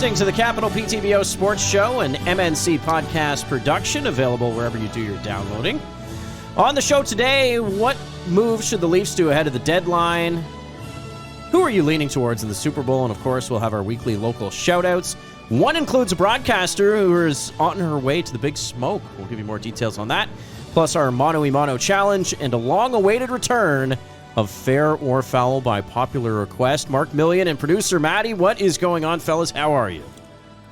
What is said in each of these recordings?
listening to the Capital PTBO Sports Show, an MNC podcast production, available wherever you do your downloading. On the show today, what moves should the Leafs do ahead of the deadline? Who are you leaning towards in the Super Bowl? And, of course, we'll have our weekly local shout-outs. One includes a broadcaster who is on her way to the Big Smoke. We'll give you more details on that. Plus our Mono-y-Mono challenge and a long-awaited return of Fair or Foul by popular request. Mark Million and producer Matty, what is going on, fellas? How are you?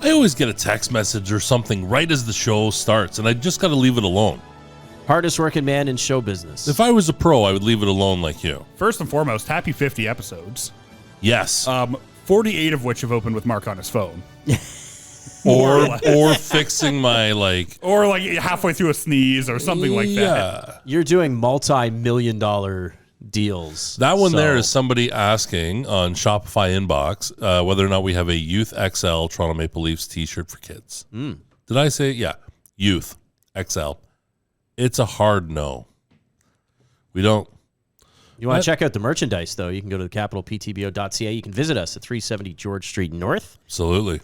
I always get a text message or something right as the show starts, and I just got to leave it alone. Hardest working man in show business. If I was a pro, I would leave it alone like you. First and foremost, happy 50 episodes. Yes. 48 of which have opened with Mark on his phone. or fixing my, Or halfway through a sneeze or something like that. Yeah. You're doing multi-million-dollar deals. That one there is somebody asking on Shopify inbox whether or not we have a Youth XL Toronto Maple Leafs t-shirt for kids. Did I say it? Yeah. Youth XL. It's a hard no. We don't. You want to check out the merchandise, though, you can go to thecapitalptbo.ca. You can visit us at 370 George Street North. Absolutely.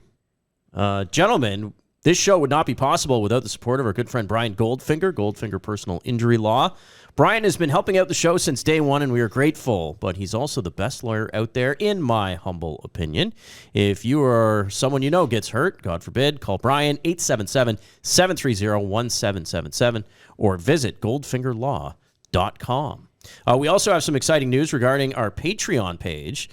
Gentlemen, this show would not be possible without the support of our good friend Brian Goldfinger Personal Injury Law. Brian has been helping out the show since day one, and we are grateful, but he's also the best lawyer out there, in my humble opinion. If you or someone you know gets hurt, God forbid, call Brian, 877-730-1777, or visit goldfingerlaw.com. We also have some exciting news regarding our Patreon page.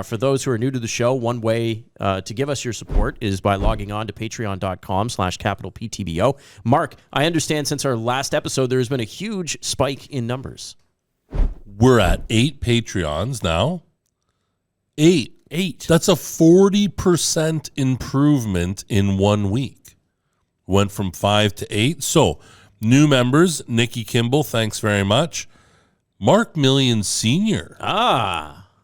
For those who are new to the show, one way to give us your support is by logging on to patreon.com/capitalptbo. Mark, I understand since our last episode, there's been a huge spike in numbers. We're at 8 Patreons now. 8. That's a 40% improvement in 1 week. Went from 5 to 8. So, new members, Nikki Kimball, thanks very much. Mark Million Sr.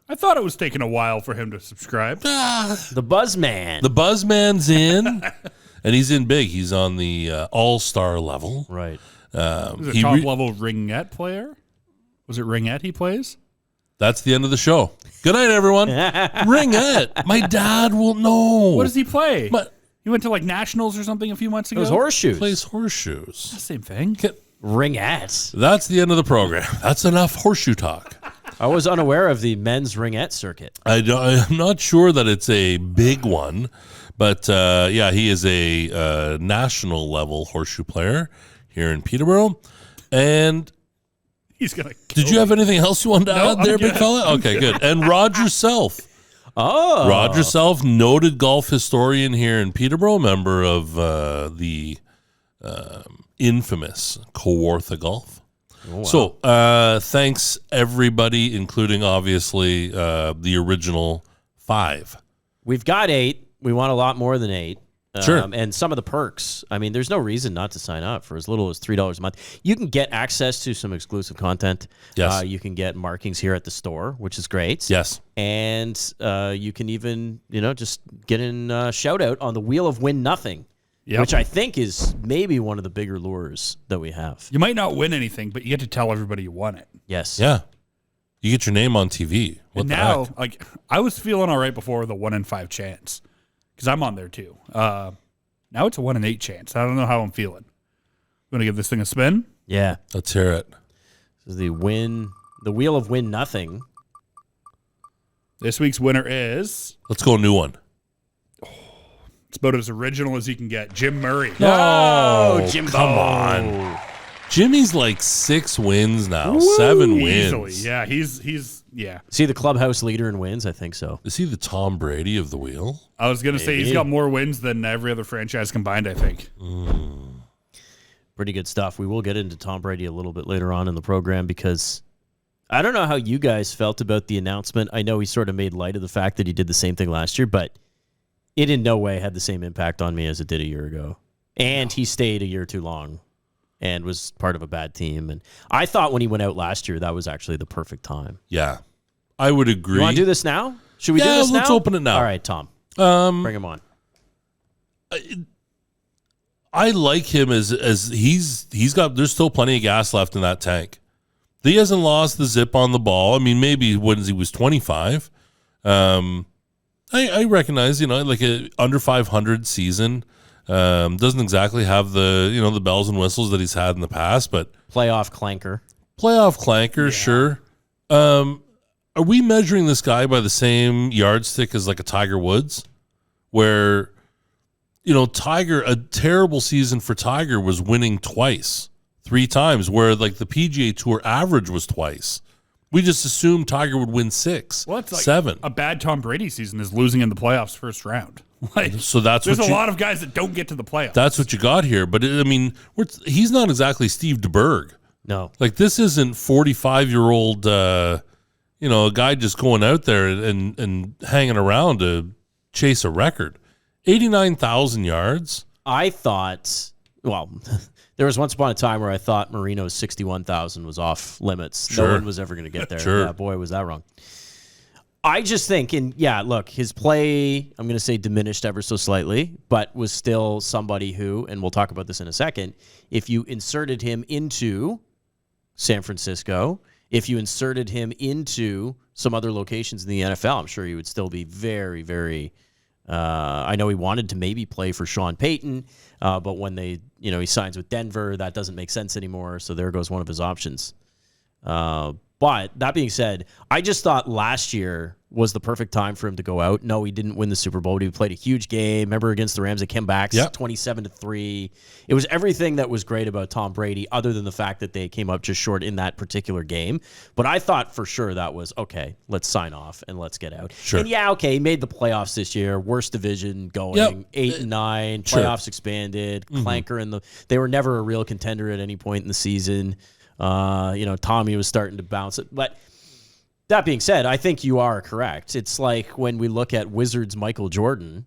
I thought it was taking a while for him to subscribe. The Buzzman. The Buzzman's in, and he's in big. He's on the all-star level. Right. He's a top-level ringette player? Was it ringette he plays? That's the end of the show. Good night, everyone. Ringette. My dad will know. What does he play? But he went to nationals or something a few months ago? Those horseshoes. Plays horseshoes. The same thing. Ringette. That's the end of the program. That's enough horseshoe talk. I was unaware of the men's ringette circuit. I'm not sure that it's a big one, but yeah, he is a national level horseshoe player here in Peterborough. And he's gonna. Did you have anything else you wanted to add there, big fella? Okay, good. And Roger Self. Oh, Roger Self, noted golf historian here in Peterborough, member of the infamous Kawartha Golf. Oh, wow. So, thanks everybody, including obviously the original 5. We've got 8. We want a lot more than 8. Sure. And some of the perks. I mean, there's no reason not to sign up for as little as $3 a month. You can get access to some exclusive content. Yes. You can get markings here at the store, which is great. Yes. And you can even, just get in a shout out on the Wheel of Win Nothing. Yep. Which I think is maybe one of the bigger lures that we have. You might not win anything, but you get to tell everybody you won it. Yes. Yeah. You get your name on TV. And now, I was feeling all right before the 1 in 5 chance because I'm on there too. Now it's a 1 in 8 chance. I don't know how I'm feeling. Want to give this thing a spin? Yeah. Let's hear it. This is the Wheel of Win Nothing. This week's winner is. Let's go a new one. It's about as original as you can get. Jim Murray. Oh, Jimbo. Come on. Jimmy's 6 wins now. 7 wins. Easily. Yeah, he's yeah. Is he the clubhouse leader in wins? I think so. Is he the Tom Brady of the wheel? I was going to say he's got more wins than every other franchise combined, I think. Pretty good stuff. We will get into Tom Brady a little bit later on in the program because I don't know how you guys felt about the announcement. I know he sort of made light of the fact that he did the same thing last year, but it in no way had the same impact on me as it did a year ago. And he stayed a year too long and was part of a bad team. And I thought when he went out last year, that was actually the perfect time. Yeah, I would agree. You want to do this now? Should we do this now? Let's open it now. All right, Tom. Bring him on. I like him as he's got. There's still plenty of gas left in that tank. He hasn't lost the zip on the ball. I mean, maybe when he was 25. I recognize, like a under 500 season doesn't exactly have the, the bells and whistles that he's had in the past, but Playoff clanker, sure. Are we measuring this guy by the same yardstick as like a Tiger Woods, where, Tiger, a terrible season for Tiger was winning three times, where like the PGA Tour average was twice. We just assumed Tiger would win 6, well, it's like 7. A bad Tom Brady season is losing in the playoffs first round. So there's a lot of guys that don't get to the playoffs. That's what you got here. But he's not exactly Steve DeBerg. No, like this isn't 45-year-old, a guy just going out there and hanging around to chase a record. 89,000 yards. I thought, there was once upon a time where I thought Marino's 61,000 was off limits. Sure. No one was ever going to get there. Sure. Yeah, boy, was that wrong. I just think, look, his play, I'm going to say diminished ever so slightly, but was still somebody who, and we'll talk about this in a second, if you inserted him into San Francisco, if you inserted him into some other locations in the NFL, I'm sure he would still be very, very... I know he wanted to maybe play for Sean Payton, but when he signs with Denver, that doesn't make sense anymore. So there goes one of his options. But that being said, I just thought last year was the perfect time for him to go out. No, he didn't win the Super Bowl. He played a huge game. Remember against the Rams, they came back 27-3. It was everything that was great about Tom Brady, other than the fact that they came up just short in that particular game. But I thought for sure that was, okay, let's sign off and let's get out. Sure. And he made the playoffs this year. Worst division going, 8-9, playoffs expanded, clanker they were never a real contender at any point in the season. Tommy was starting to bounce it. But that being said, I think you are correct. It's like when we look at Wizards Michael Jordan, and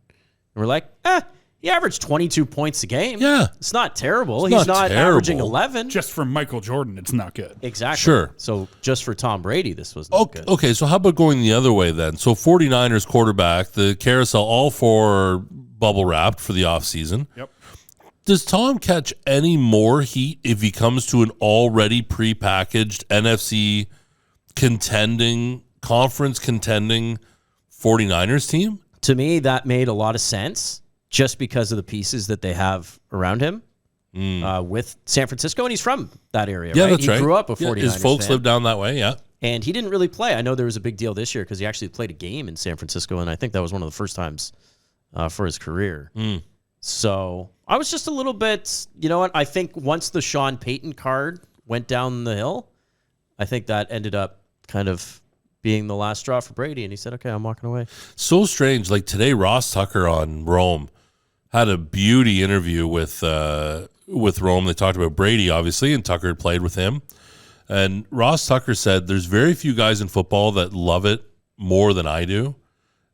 we're like, he averaged 22 points a game. Yeah. It's not terrible. He's not averaging 11. Just for Michael Jordan, it's not good. Exactly. Sure. So just for Tom Brady, this was not good. Okay, so how about going the other way then? So 49ers quarterback, the carousel, all four bubble wrapped for the offseason. Yep. Does Tom catch any more heat if he comes to an already prepackaged NFC conference contending 49ers team? To me, that made a lot of sense just because of the pieces that they have around him with San Francisco. And he's from that area, right? That's right. He grew up a 49ers his folks fan. live down that way, yeah. And he didn't really play. I know there was a big deal this year because he actually played a game in San Francisco, and I think that was one of the first times for his career. So I was just a little bit, you know what? I think once the Sean Payton card went down the hill, I think that ended up kind of being the last straw for Brady, and he said, okay, I'm walking away. So strange. Like today, Ross Tucker on Rome had a beauty interview with Rome. They talked about Brady, obviously, and Tucker had played with him. And Ross Tucker said, there's very few guys in football that love it more than I do.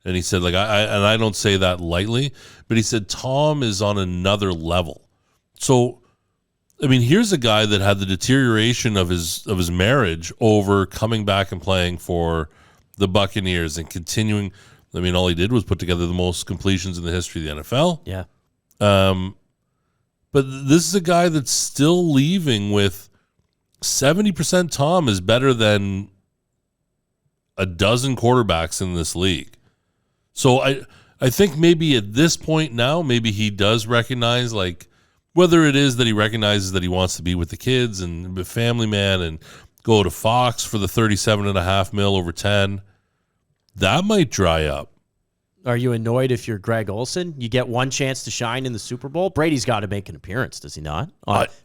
And he said, like, I don't say that lightly, but he said Tom is on another level. So, I mean, here's a guy that had the deterioration of his marriage over coming back and playing for the Buccaneers and continuing. I mean, all he did was put together the most completions in the history of the NFL. Yeah. But this is a guy that's still leaving with 70% Tom is better than a dozen quarterbacks in this league. So I think maybe at this point now, maybe he does recognize, like, whether it is that he recognizes that he wants to be with the kids and be a family man and go to Fox for the $37.5 million over 10, that might dry up. Are you annoyed if you're Greg Olsen? You get one chance to shine in the Super Bowl. Brady's got to make an appearance, does he not?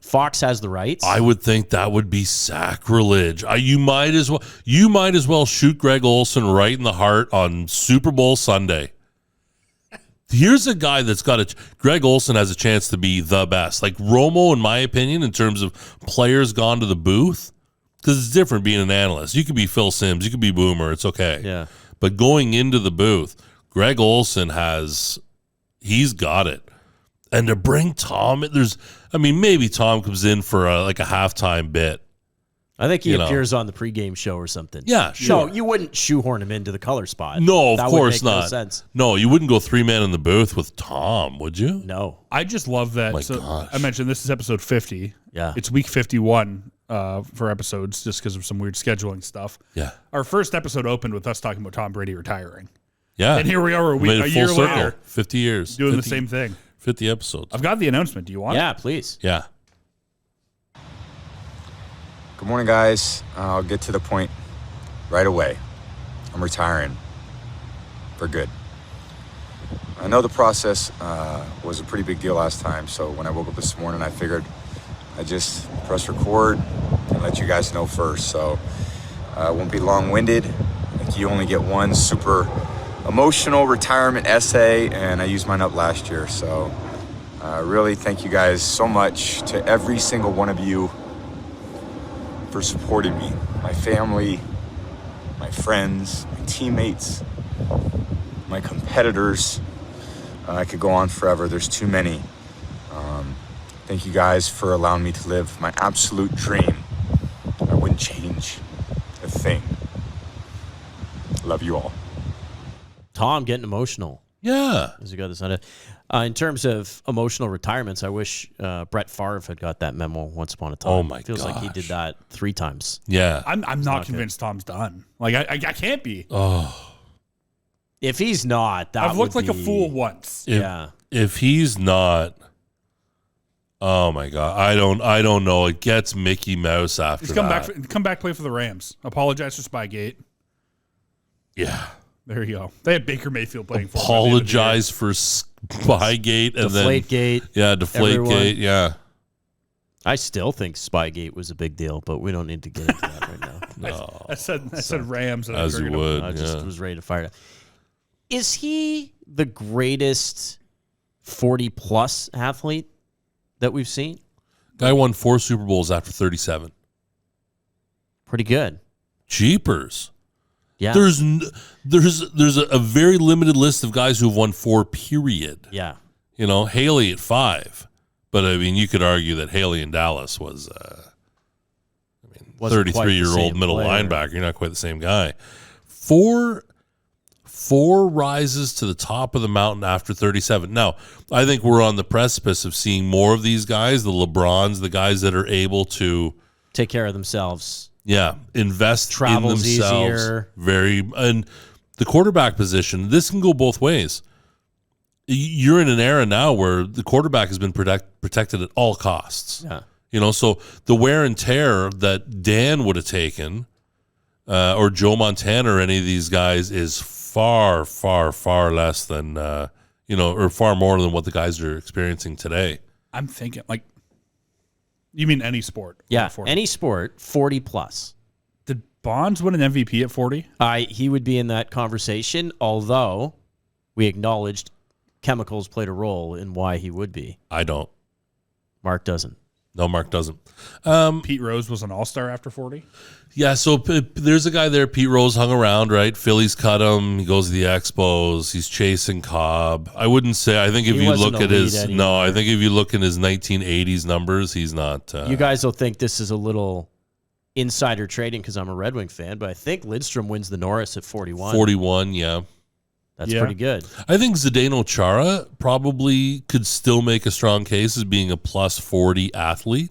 Fox has the rights. I would think that would be sacrilege. You might as well shoot Greg Olsen right in the heart on Super Bowl Sunday. Here's a guy that's got Greg Olsen has a chance to be the best. Like Romo, in my opinion, in terms of players gone to the booth, because it's different being an analyst. You could be Phil Simms, you could be Boomer. It's okay. Yeah. But going into the booth, Greg Olsen he's got it. And to bring Tom, maybe Tom comes in for a halftime bit. I think he appears on the pregame show or something. Yeah, sure. No, you wouldn't shoehorn him into the color spot. No, of that course would make not. No sense. No, you wouldn't go three-man in the booth with Tom, would you? No. I just love that. Gosh. I mentioned this is episode 50. Yeah. It's week 51 for episodes just because of some weird scheduling stuff. Yeah. Our first episode opened with us talking about Tom Brady retiring. Yeah. And here we are Made a it year full circle. later 50 years. doing 50, the same thing. 50 episodes. I've got the announcement. Do you want it? Yeah, please. Yeah. Good morning, guys. I'll get to the point right away. I'm retiring for good. I know the process was a pretty big deal last time, so when I woke up this morning, I figured I'd just press record and let you guys know first. So I won't be long-winded. Like, you only get one super emotional retirement essay, and I used mine up last year. So really thank you guys so much, to every single one of you, for supporting me, my family, my friends, my teammates, my competitors. I could go on forever. There's too many. Thank you guys for allowing me to live my absolute dream. I wouldn't change a thing. Love you all. Tom getting emotional. Yeah. As you got this on it. In terms of emotional retirements, I wish Brett Favre had got that memo once upon a time. Oh, my Feels like he gosh. did that 3 times. Yeah. I'm not convinced Tom's done. Like, I can't be. Oh. If he's not, that I've looked would like be- a fool once. If he's not, oh my God, I don't know. It gets Mickey Mouse after He's that. come back, play for the Rams. Apologize for Spygate. Yeah. There you go. They had Baker Mayfield playing for him at the end of the year. Apologize for Spygate and Deflategate. then everyone. Deflategate. Yeah. I still think Spygate was a big deal, but we don't need to get into that right now. No. I said Rams. And I As you triggered him. would. I just Yeah. was ready to fire it. Is he the greatest 40-plus athlete that we've seen? Guy won 4 Super Bowls after 37. Pretty good. Jeepers. Yeah. There's a very limited list of guys who've won 4, period. Yeah. You know, Haley at 5. But, I mean, you could argue that Haley in Dallas was, Wasn't quite the 33-year-old same middle player. linebacker. You're not quite the same guy. Four rises to the top of the mountain after 37. Now, I think we're on the precipice of seeing more of these guys, the LeBrons, the guys that are able to, Take care of themselves. invest Travel's in themselves. easier. And the quarterback position, this can go both ways. You're in an era now where the quarterback has been protected at all costs. Yeah. You know, so the wear and tear that Dan would have taken, or Joe Montana or any of these guys, is far, far, far less than, or far more than what the guys are experiencing today. I'm thinking, like, you mean any sport? Yeah. 40. Any sport, 40-plus. Did Bonds win an MVP at 40? He would be in that conversation, although we acknowledged chemicals played a role in why he would be. I don't. Mark doesn't. No, Mark doesn't. Pete Rose was an all-star after 40? Yeah, so there's a guy there. Pete Rose hung around, right? Phillies cut him. He goes to the Expos. He's chasing Cobb. I wouldn't say. I think if He you wasn't look at elite his anymore. I think if you look in his 1980s numbers, he's not. You guys will think this is a little insider trading because I'm a Red Wing fan, but I think Lidstrom wins the Norris at 41. 41. Yeah, That's Yeah. pretty good. I think Zdeno Chara probably could still make a strong case as being a plus 40 athlete.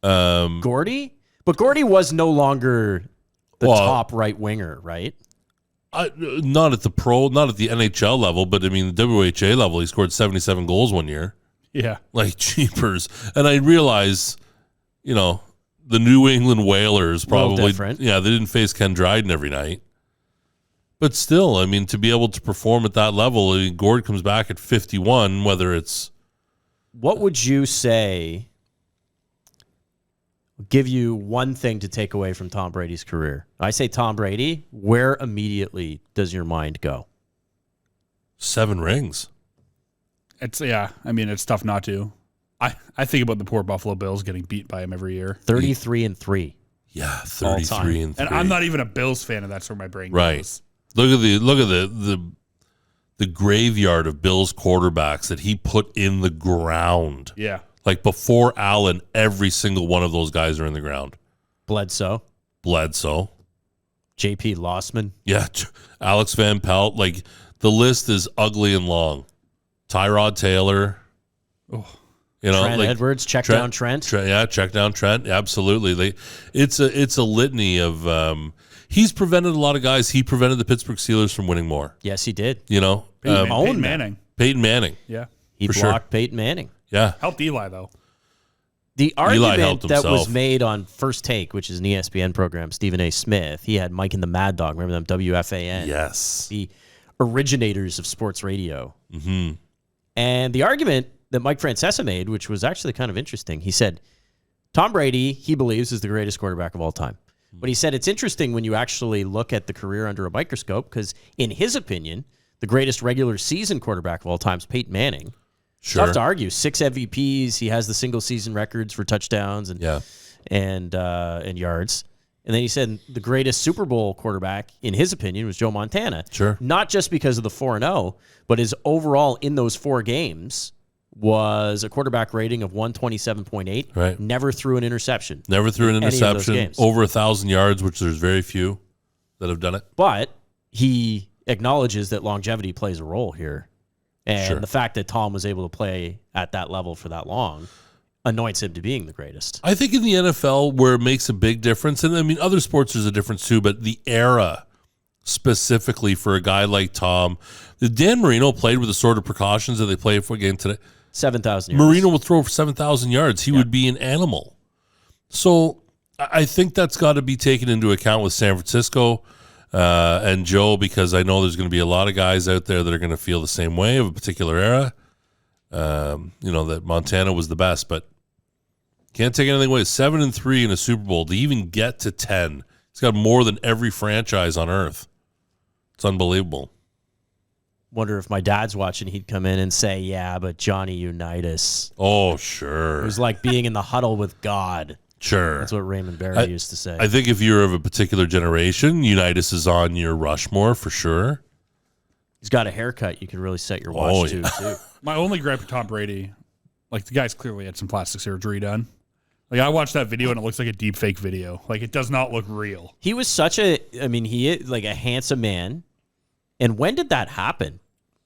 Gordy? But Gordy was no longer the Well, top right winger, right? Not at the NHL level, but I mean the WHA level. He scored 77 goals one year. Yeah. Like jeepers. And I realize, the New England Whalers Little probably, different. they didn't face Ken Dryden every night. But still, I mean, to be able to perform at that level, Gord comes back at 51, whether it's... What would you say give you one thing to take away from Tom Brady's career? I say Tom Brady, where immediately does your mind go? 7 rings. It's tough not to. I think about the poor Buffalo Bills getting beat by him every year. 33-3. Yeah, All 33 and 3. And I'm not even a Bills fan, and that's where my brain Right. goes. Look at the graveyard of Bills quarterbacks that he put in the ground. Yeah. Like before Allen, every single one of those guys are in the ground. Bledsoe, Bledsoe. J.P. Lossman. Yeah, Alex Van Pelt. Like the list is ugly and long. Tyrod Taylor. Oh. Trent Edwards, check down Trent. Check down Trent. Absolutely. It's a litany of he's prevented a lot of guys. He prevented the Pittsburgh Steelers from winning more. Yes, he did. Peyton Manning. Peyton Manning. Yeah. He blocked Peyton Manning. Yeah. Helped Eli, though. The argument that himself. was made on First Take, which is an ESPN program, Stephen A. Smith, he had Mike and the Mad Dog. Remember them? WFAN. Yes. The originators of sports radio. Mm-hmm. And the argument that Mike Francesa made, which was actually kind of interesting, he said, Tom Brady, he believes, is the greatest quarterback of all time. But he said it's interesting when you actually look at the career under a microscope because, in his opinion, the greatest regular season quarterback of all time is Peyton Manning. Sure. Tough to argue. 6 MVPs. He has the single season records for touchdowns and yards. And then he said the greatest Super Bowl quarterback, in his opinion, was Joe Montana. Sure. Not just because of the 4-0, but his overall in those 4 games was a quarterback rating of 127.8. Right. Never threw an interception. Never threw an in any of those interception. games. Over 1,000 yards, which there's very few that have done it. But he acknowledges that longevity plays a role here. And the fact that Tom was able to play at that level for that long anoints him to being the greatest. I think in the NFL where it makes a big difference, and I mean other sports there's a difference too, but the era specifically for a guy like Tom, Dan Marino played with the sort of precautions that they play for again today. 7,000 yards. Marino would throw for 7,000 yards. He would be an animal. So I think that's got to be taken into account with San Francisco and Joe, because I know there's going to be a lot of guys out there that are going to feel the same way of a particular era. That Montana was the best, but can't take anything away. 7-3 in a Super Bowl to even get to 10. He's got more than every franchise on earth. It's unbelievable. Wonder if my dad's watching, he'd come in and say, yeah, but Johnny Unitas. Oh, sure. It was like being in the huddle with God. Sure. That's what Raymond Barry used to say. I think if you're of a particular generation, Unitas is on your Rushmore for sure. He's got a haircut you can really set your watch to, too. My only gripe with Tom Brady, like the guy's clearly had some plastic surgery done. Like I watched that video and it looks like a deep fake video. Like it does not look real. He was he is like a handsome man. And when did that happen?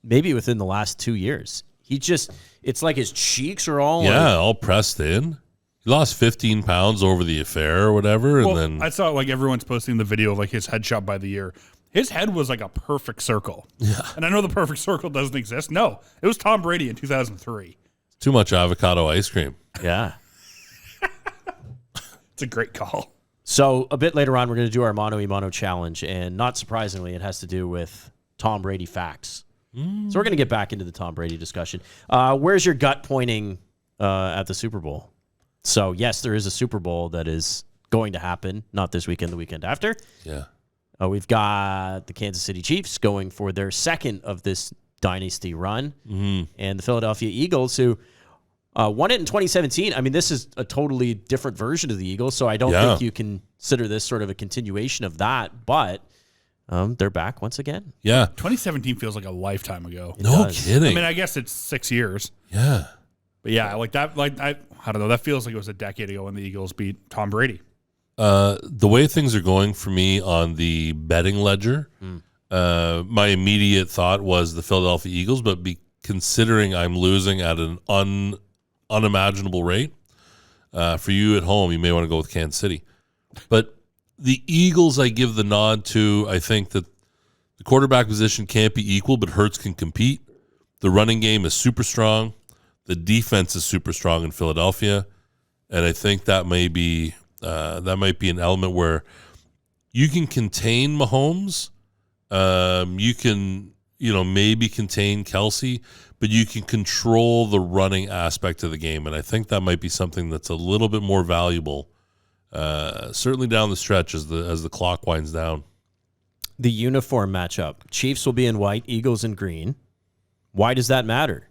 Maybe within the last 2 years. It's like his cheeks are all all pressed in. He lost 15 pounds over the affair or whatever. And then I saw like everyone's posting the video of like his headshot by the year. His head was like a perfect circle. Yeah. And I know the perfect circle doesn't exist. No, it was Tom Brady in 2003. Too much avocado ice cream. Yeah. It's a great call. So a bit later on, we're going to do our Mono y Mono challenge. And not surprisingly, it has to do with Tom Brady facts. So we're going to get back into the Tom Brady discussion. Where's your gut pointing at the Super Bowl? So, yes, there is a Super Bowl that is going to happen, not this weekend, the weekend after. Yeah. We've got the Kansas City Chiefs going for their second of this dynasty run. Mm-hmm. And the Philadelphia Eagles, who won it in 2017. I mean, this is a totally different version of the Eagles, so I don't think you can consider this sort of a continuation of that. But they're back once again. Yeah. 2017 feels like a lifetime ago. No kidding. I mean, I guess it's 6 years. Yeah. But yeah, like that, I don't know. That feels like it was a decade ago when the Eagles beat Tom Brady. The way things are going for me on the betting ledger, my immediate thought was the Philadelphia Eagles, but considering I'm losing at an unimaginable rate, for you at home, you may want to go with Kansas City. But the Eagles, I give the nod to. I think that the quarterback position can't be equal, but Hurts can compete. The running game is super strong. The defense is super strong in Philadelphia, and I think that might be an element where you can contain Mahomes. You can maybe contain Kelsey, but you can control the running aspect of the game, and I think that might be something that's a little bit more valuable. Certainly down the stretch as the clock winds down. The uniform matchup. Chiefs will be in white, Eagles in green. Why does that matter?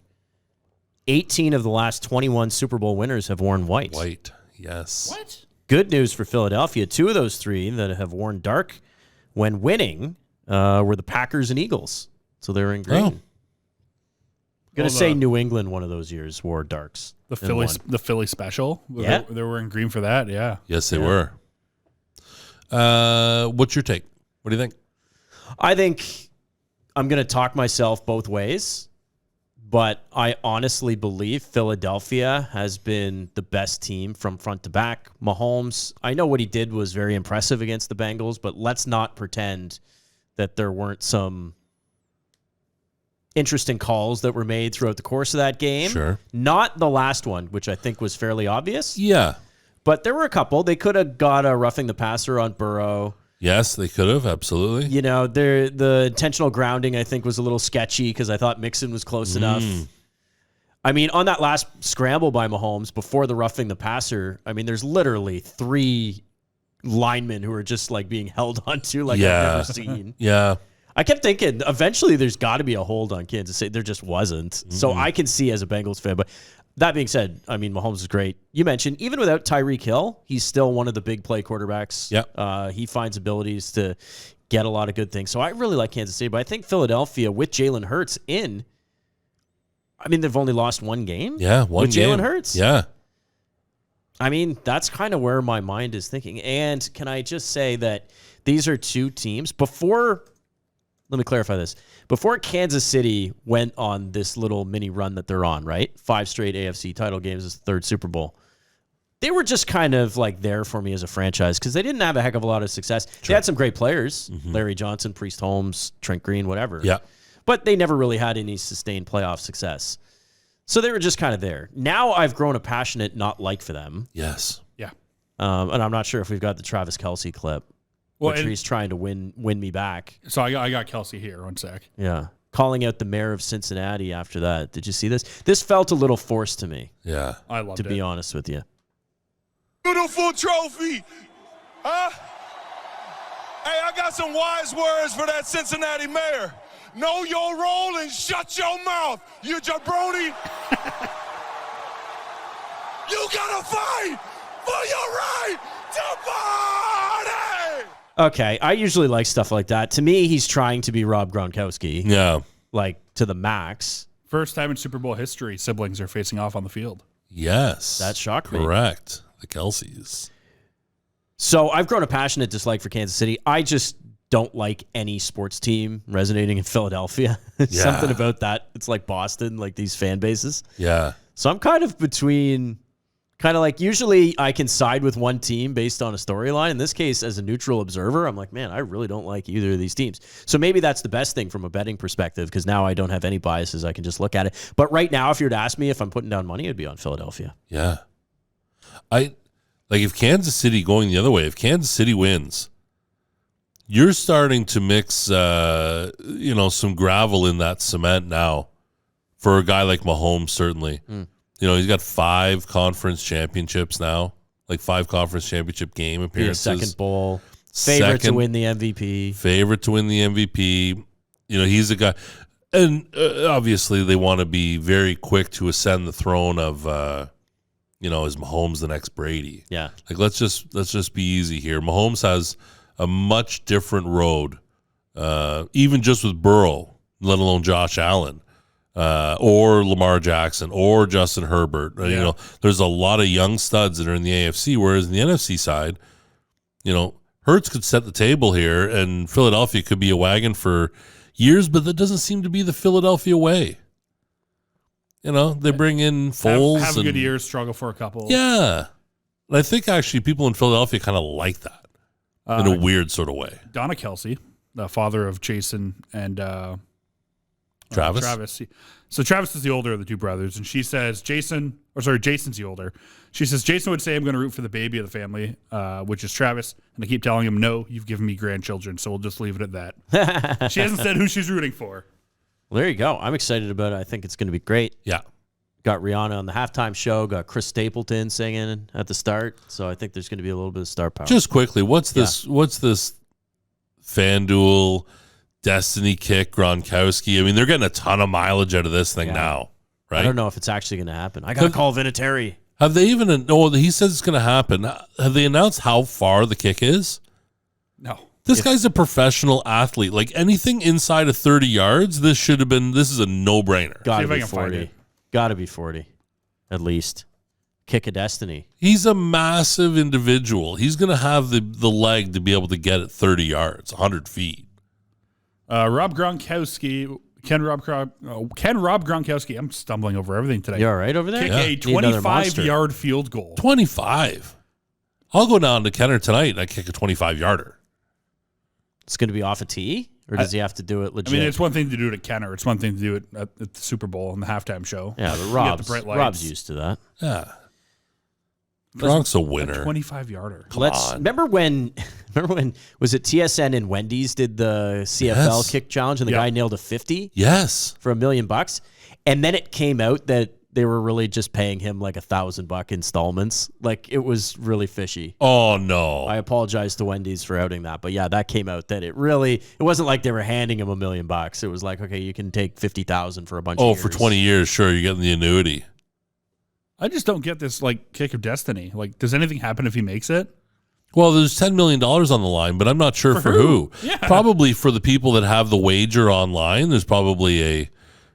18 of the last 21 Super Bowl winners have worn white. White, yes. What? Good news for Philadelphia. 2 of those 3 that have worn dark when winning were the Packers and Eagles. So they're in green. I'm going to say New England one of those years wore darks. The Philly special. Yeah. They were in green for that. Yeah. Yes, they were. What's your take? What do you think? I think I'm going to talk myself both ways, but I honestly believe Philadelphia has been the best team from front to back. Mahomes, I know what he did was very impressive against the Bengals, but let's not pretend that there weren't some interesting calls that were made throughout the course of that game. Sure. Not the last one, which I think was fairly obvious. Yeah. But there were a couple. They could have got a roughing the passer on Burrow. Yes, they could have. Absolutely. You know, the intentional grounding, I think, was a little sketchy because I thought Mixon was close enough. I mean, on that last scramble by Mahomes before the roughing the passer, I mean, there's literally 3 linemen who are just like being held onto like I've never seen. Yeah. I kept thinking eventually there's got to be a hold on Kansas City. There just wasn't. So I can see as a Bengals fan. But that being said, I mean, Mahomes is great. You mentioned even without Tyreek Hill, he's still one of the big play quarterbacks. Yep. He finds abilities to get a lot of good things. So I really like Kansas City. But I think Philadelphia with Jalen Hurts in, I mean, they've only lost 1 game. Yeah, one with game. Jalen Hurts. Yeah. I mean, that's kind of where my mind is thinking. And can I just say that these are 2 teams before... Let me clarify this. Before Kansas City went on this little mini run that they're on, right? 5 straight AFC title games, this 3rd Super Bowl. They were just kind of like there for me as a franchise because they didn't have a heck of a lot of success. Sure. They had some great players, Larry Johnson, Priest Holmes, Trent Green, whatever. Yeah. But they never really had any sustained playoff success. So they were just kind of there. Now I've grown a passionate not like for them. Yes. Yeah. And I'm not sure if we've got the Travis Kelce clip. Well, which he's trying to win me back. So I got Kelce here. 1 sec. Yeah. Calling out the mayor of Cincinnati after that. Did you see this? This felt a little forced to me. Yeah. I loved it. To be honest with you. Beautiful trophy. Huh? Hey, I got some wise words for that Cincinnati mayor. Know your role and shut your mouth, you jabroni. You gotta fight for your right to party. Okay, I usually like stuff like that. To me, he's trying to be Rob Gronkowski. Yeah. Like, to the max. First time in Super Bowl history, siblings are facing off on the field. Yes. That shocked me. Correct. The Kelces. So I've grown a passionate dislike for Kansas City. I just don't like any sports team resonating in Philadelphia. Something about that. It's like Boston, like these fan bases. Yeah. So I'm kind of between... Kind of like usually I can side with one team based on a storyline. In this case, as a neutral observer, I'm like, man, I really don't like either of these teams. So maybe that's the best thing from a betting perspective because now I don't have any biases. I can just look at it. But right now, if you were to ask me if I'm putting down money, it'd be on Philadelphia. Yeah. If Kansas City going the other way, if Kansas City wins, you're starting to mix, some gravel in that cement now for a guy like Mahomes, certainly. You know, he's got 5 conference championships now, like 5 conference championship game appearances. Second bowl. Favorite to win the MVP. Favorite to win the MVP. You know, he's a guy. And obviously they want to be very quick to ascend the throne of, is Mahomes the next Brady? Yeah. Like, let's just be easy here. Mahomes has a much different road, even just with Burrow, let alone Josh Allen. Or Lamar Jackson or Justin Herbert. Yeah. You know, there's a lot of young studs that are in the AFC, whereas in the NFC side, you know, Hurts could set the table here and Philadelphia could be a wagon for years, but that doesn't seem to be the Philadelphia way. You know, they bring in Foles. Have a good year, struggle for a couple. Yeah. And I think actually people in Philadelphia kind of like that in a weird sort of way. Donna Kelce, the father of Jason and Travis. So Travis is the older of the 2 brothers, and she says Jason's the older. She says Jason would say I'm going to root for the baby of the family, which is Travis, and I keep telling him, no, you've given me grandchildren, so we'll just leave it at that. She hasn't said who she's rooting for. Well, there you go. I'm excited about it. I think it's going to be great. Yeah. Got Rihanna on the halftime show, got Chris Stapleton singing at the start, so I think there's going to be a little bit of star power. Just quickly, what's this FanDuel Destiny kick Gronkowski? I mean, they're getting a ton of mileage out of this thing now, right? I don't know if it's actually going to happen. I got to call Vinatieri. Have they even? No, he says it's going to happen. Have they announced how far the kick is? No. This guy's a professional athlete. Like anything inside of 30 yards, this is a no-brainer. Got to be 40. Got to be 40, at least. Kick of destiny. He's a massive individual. He's going to have the leg to be able to get it 30 yards, 100 feet. Rob Gronkowski, Ken Rob Gronkowski. I'm stumbling over everything today. You all right over there? Kick a Need another monster. 25-yard field goal. 25. I'll go down to Kenner tonight and I kick a 25-yarder. It's going to be off a tee, or does he have to do it legit? I mean, it's one thing to do it at Kenner. It's one thing to do it at the Super Bowl and the halftime show. Yeah, but You got the bright lights. Rob's used to that. Yeah. Gronk's a winner. 25-yarder. Remember when was it TSN and Wendy's did the CFL kick challenge and the guy nailed a 50? Yes. For $1 million, and then it came out that they were really just paying him like $1,000 installments. Like, it was really fishy. Oh no! I apologize to Wendy's for outing that, but yeah, that came out that it wasn't like they were handing him $1 million. It was like, okay, you can take $50,000 for a bunch of years. For 20 years, sure, you're getting the annuity. I just don't get this like kick of destiny. Like, does anything happen if he makes it? Well, there's $10 million on the line, but I'm not sure for who. Yeah. Probably for the people that have the wager online. There's probably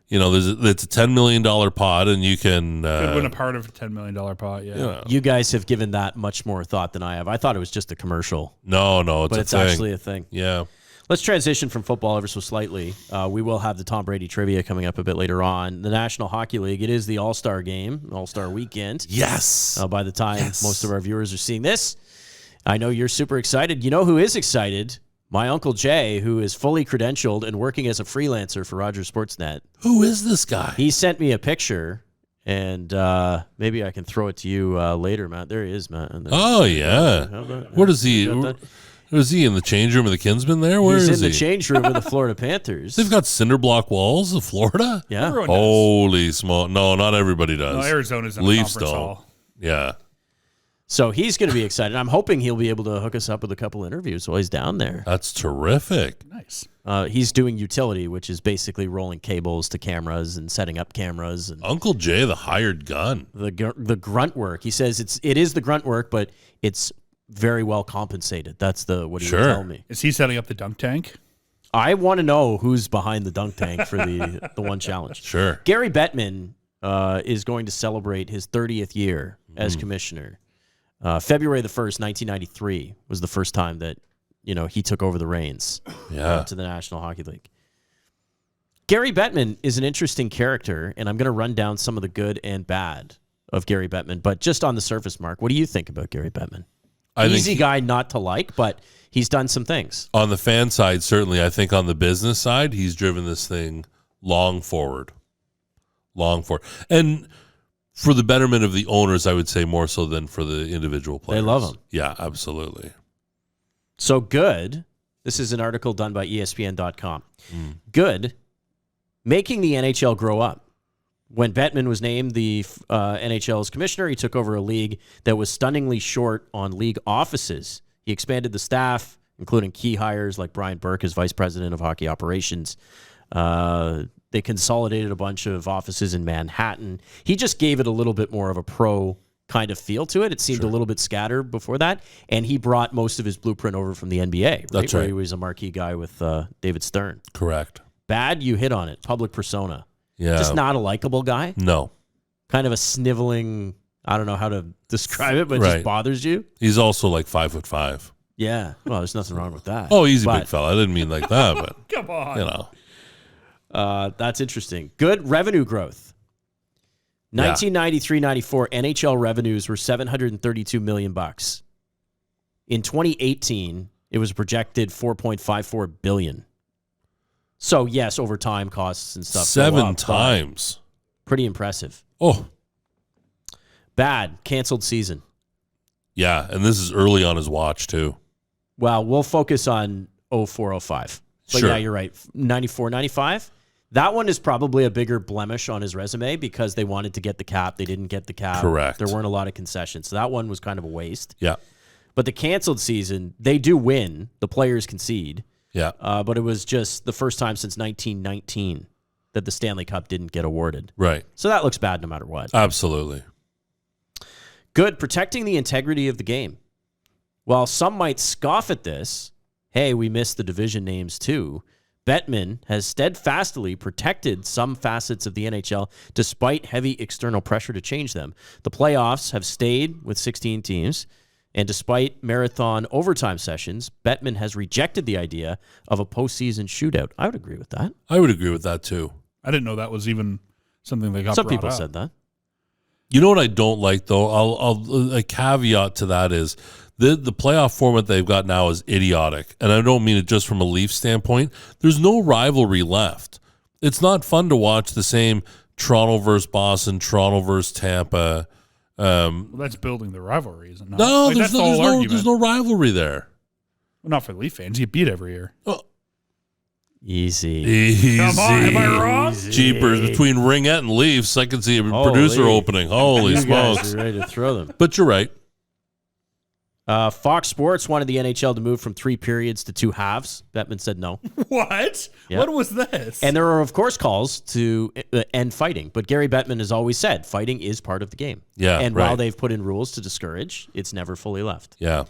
it's a $10 million pot, and you can could win a part of a $10 million pot. Yeah. You guys have given that much more thought than I have. I thought it was just a commercial. No, but it's actually a thing. Yeah. Let's transition from football ever so slightly. We will have the Tom Brady trivia coming up a bit later on. The National Hockey League, it is the All-Star game, All-Star weekend. Yes. By the time most of our viewers are seeing this, I know you're super excited. You know who is excited? My Uncle Jay, who is fully credentialed and working as a freelancer for Rogers Sportsnet. Who is this guy? He sent me a picture, and maybe I can throw it to you later, Matt. There he is, Matt. Oh, yeah. Where does he... Is he in the change room of the Kinsman there? He's in the change room of the Florida Panthers. They've got cinder block walls of Florida? Yeah. Holy small. No, not everybody does. No, Arizona's in the Leafs conference don't. hall. Yeah. So he's going to be excited. I'm hoping he'll be able to hook us up with a couple interviews while he's down there. That's terrific. Nice. He's doing utility, which is basically rolling cables to cameras and setting up cameras. And Uncle Jay, the hired gun. The grunt work. He says it is the grunt work, but it's very well compensated. That's what he would tell me. Is he setting up the dunk tank? I want to know who's behind the dunk tank for the one challenge. Sure. Gary Bettman is going to celebrate his 30th year as commissioner. February the 1st, 1993 was the first time that he took over the reins to the National Hockey League. Gary Bettman is an interesting character, and I'm going to run down some of the good and bad of Gary Bettman, but just on the surface, Mark, what do you think about Gary Bettman? Easy guy not to like, but he's done some things. On the fan side, certainly. I think on the business side, he's driven this thing long forward. And for the betterment of the owners, I would say more so than for the individual players. They love him. Yeah, absolutely. So good. This is an article done by ESPN.com. Good. Making the NHL grow up. When Bettman was named the NHL's commissioner, he took over a league that was stunningly short on league offices. He expanded the staff, including key hires like Brian Burke as vice president of hockey operations. They consolidated a bunch of offices in Manhattan. He just gave it a little bit more of a pro kind of feel to it. It seemed a little bit scattered before that, and he brought most of his blueprint over from the NBA. Right? That's right. Where he was a marquee guy with David Stern. Correct. Bad, you hit on it. Public persona. Yeah. Just not a likable guy. No. Kind of a sniveling, I don't know how to describe it, but it just bothers you. He's also like 5'5". Yeah. Well, there's nothing wrong with that. Oh, he's a big fella. I didn't mean like that, but come on. That's interesting. Good revenue growth. 1993-94 NHL revenues were $732 million. In 2018, it was projected $4.54 billion. So, yes, over time, costs and stuff. 7 times. Pretty impressive. Oh. Bad. Canceled season. Yeah, and this is early on his watch, too. Well, we'll focus on 04-05. But sure. Yeah, you're right. 94-95. That one is probably a bigger blemish on his resume because they wanted to get the cap. They didn't get the cap. Correct. There weren't a lot of concessions. So that one was kind of a waste. Yeah. But the canceled season, they do win. The players concede. Yeah. But it was just the first time since 1919 that the Stanley Cup didn't get awarded. Right. So that looks bad no matter what. Absolutely. Good. Protecting the integrity of the game. While some might scoff at this, hey, we missed the division names too, Bettman has steadfastly protected some facets of the NHL despite heavy external pressure to change them. The playoffs have stayed with 16 teams, And despite marathon overtime sessions, Bettman has rejected the idea of a postseason shootout. I would agree with that. I would agree with that too. I didn't know that was even something that got Some brought people up. said that. You know what I don't like though? A caveat to that is the playoff format they've got now is idiotic, and I don't mean it just from a Leafs standpoint. There's no rivalry left. It's not fun to watch the same Toronto versus Boston, Toronto versus Tampa. Well, that's building the rivalry, isn't it? No, Like, there's that's the whole argument. there's no rivalry there. Well, not for Leaf fans. You get beat every year. Easy. Come on, am I wrong? Jeepers, between Ringette and Leafs, I can see a producer opening. Holy You smokes. guys are ready to throw them. But you're right. Fox Sports wanted the NHL to move from 3 periods to 2 halves. Bettman said no. What? Yeah. What was this? And there are, of course, calls to end fighting. But Gary Bettman has always said fighting is part of the game. Yeah, And right. while they've put in rules to discourage, it's never fully left. Yeah.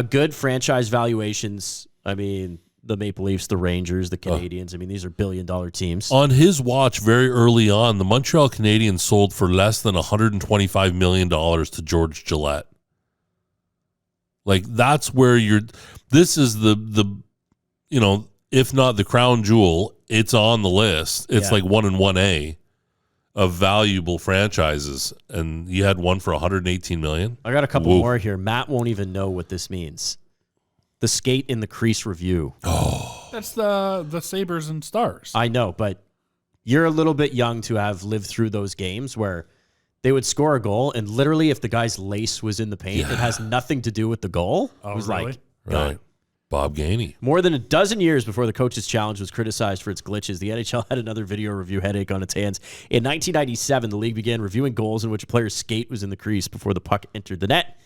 Good franchise valuations. I mean, the Maple Leafs, the Rangers, the Canadians. I mean, these are billion-dollar teams. On his watch, very early on, the Montreal Canadiens sold for less than $125 million to George Gillette. Like, that's where this is the if not the crown jewel, it's on the list. It's like 1 and 1A of valuable franchises. And you had one for $118 million. I got a couple more here. Matt won't even know what this means. The skate in the crease review. That's the Sabres and Stars. I know, but you're a little bit young to have lived through those games where they would score a goal, and literally if the guy's lace was in the paint, it has nothing to do with the goal. Oh, it was really? like, Right. Bob Gainey. more than a dozen years before the coach's challenge was criticized for its glitches, the NHL had another video review headache on its hands. In 1997, the league began reviewing goals in which a player's skate was in the crease before the puck entered the net.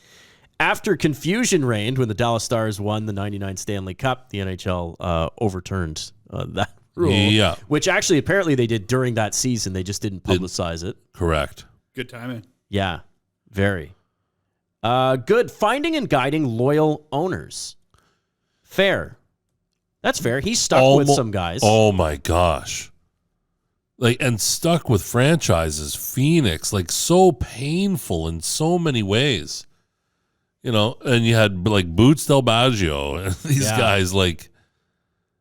After confusion reigned when the Dallas Stars won the 99 Stanley Cup, the NHL overturned that rule, Yeah. which actually apparently they did during that season. They just didn't publicize it. Correct. Good timing. Yeah, very. Good. Finding and guiding loyal owners. Fair. That's fair. He's stuck with some guys. Oh, my gosh. Like, and stuck with franchises. Phoenix, like, so painful in so many ways. You know, and you had, like, Boots Del Baggio and these guys, like...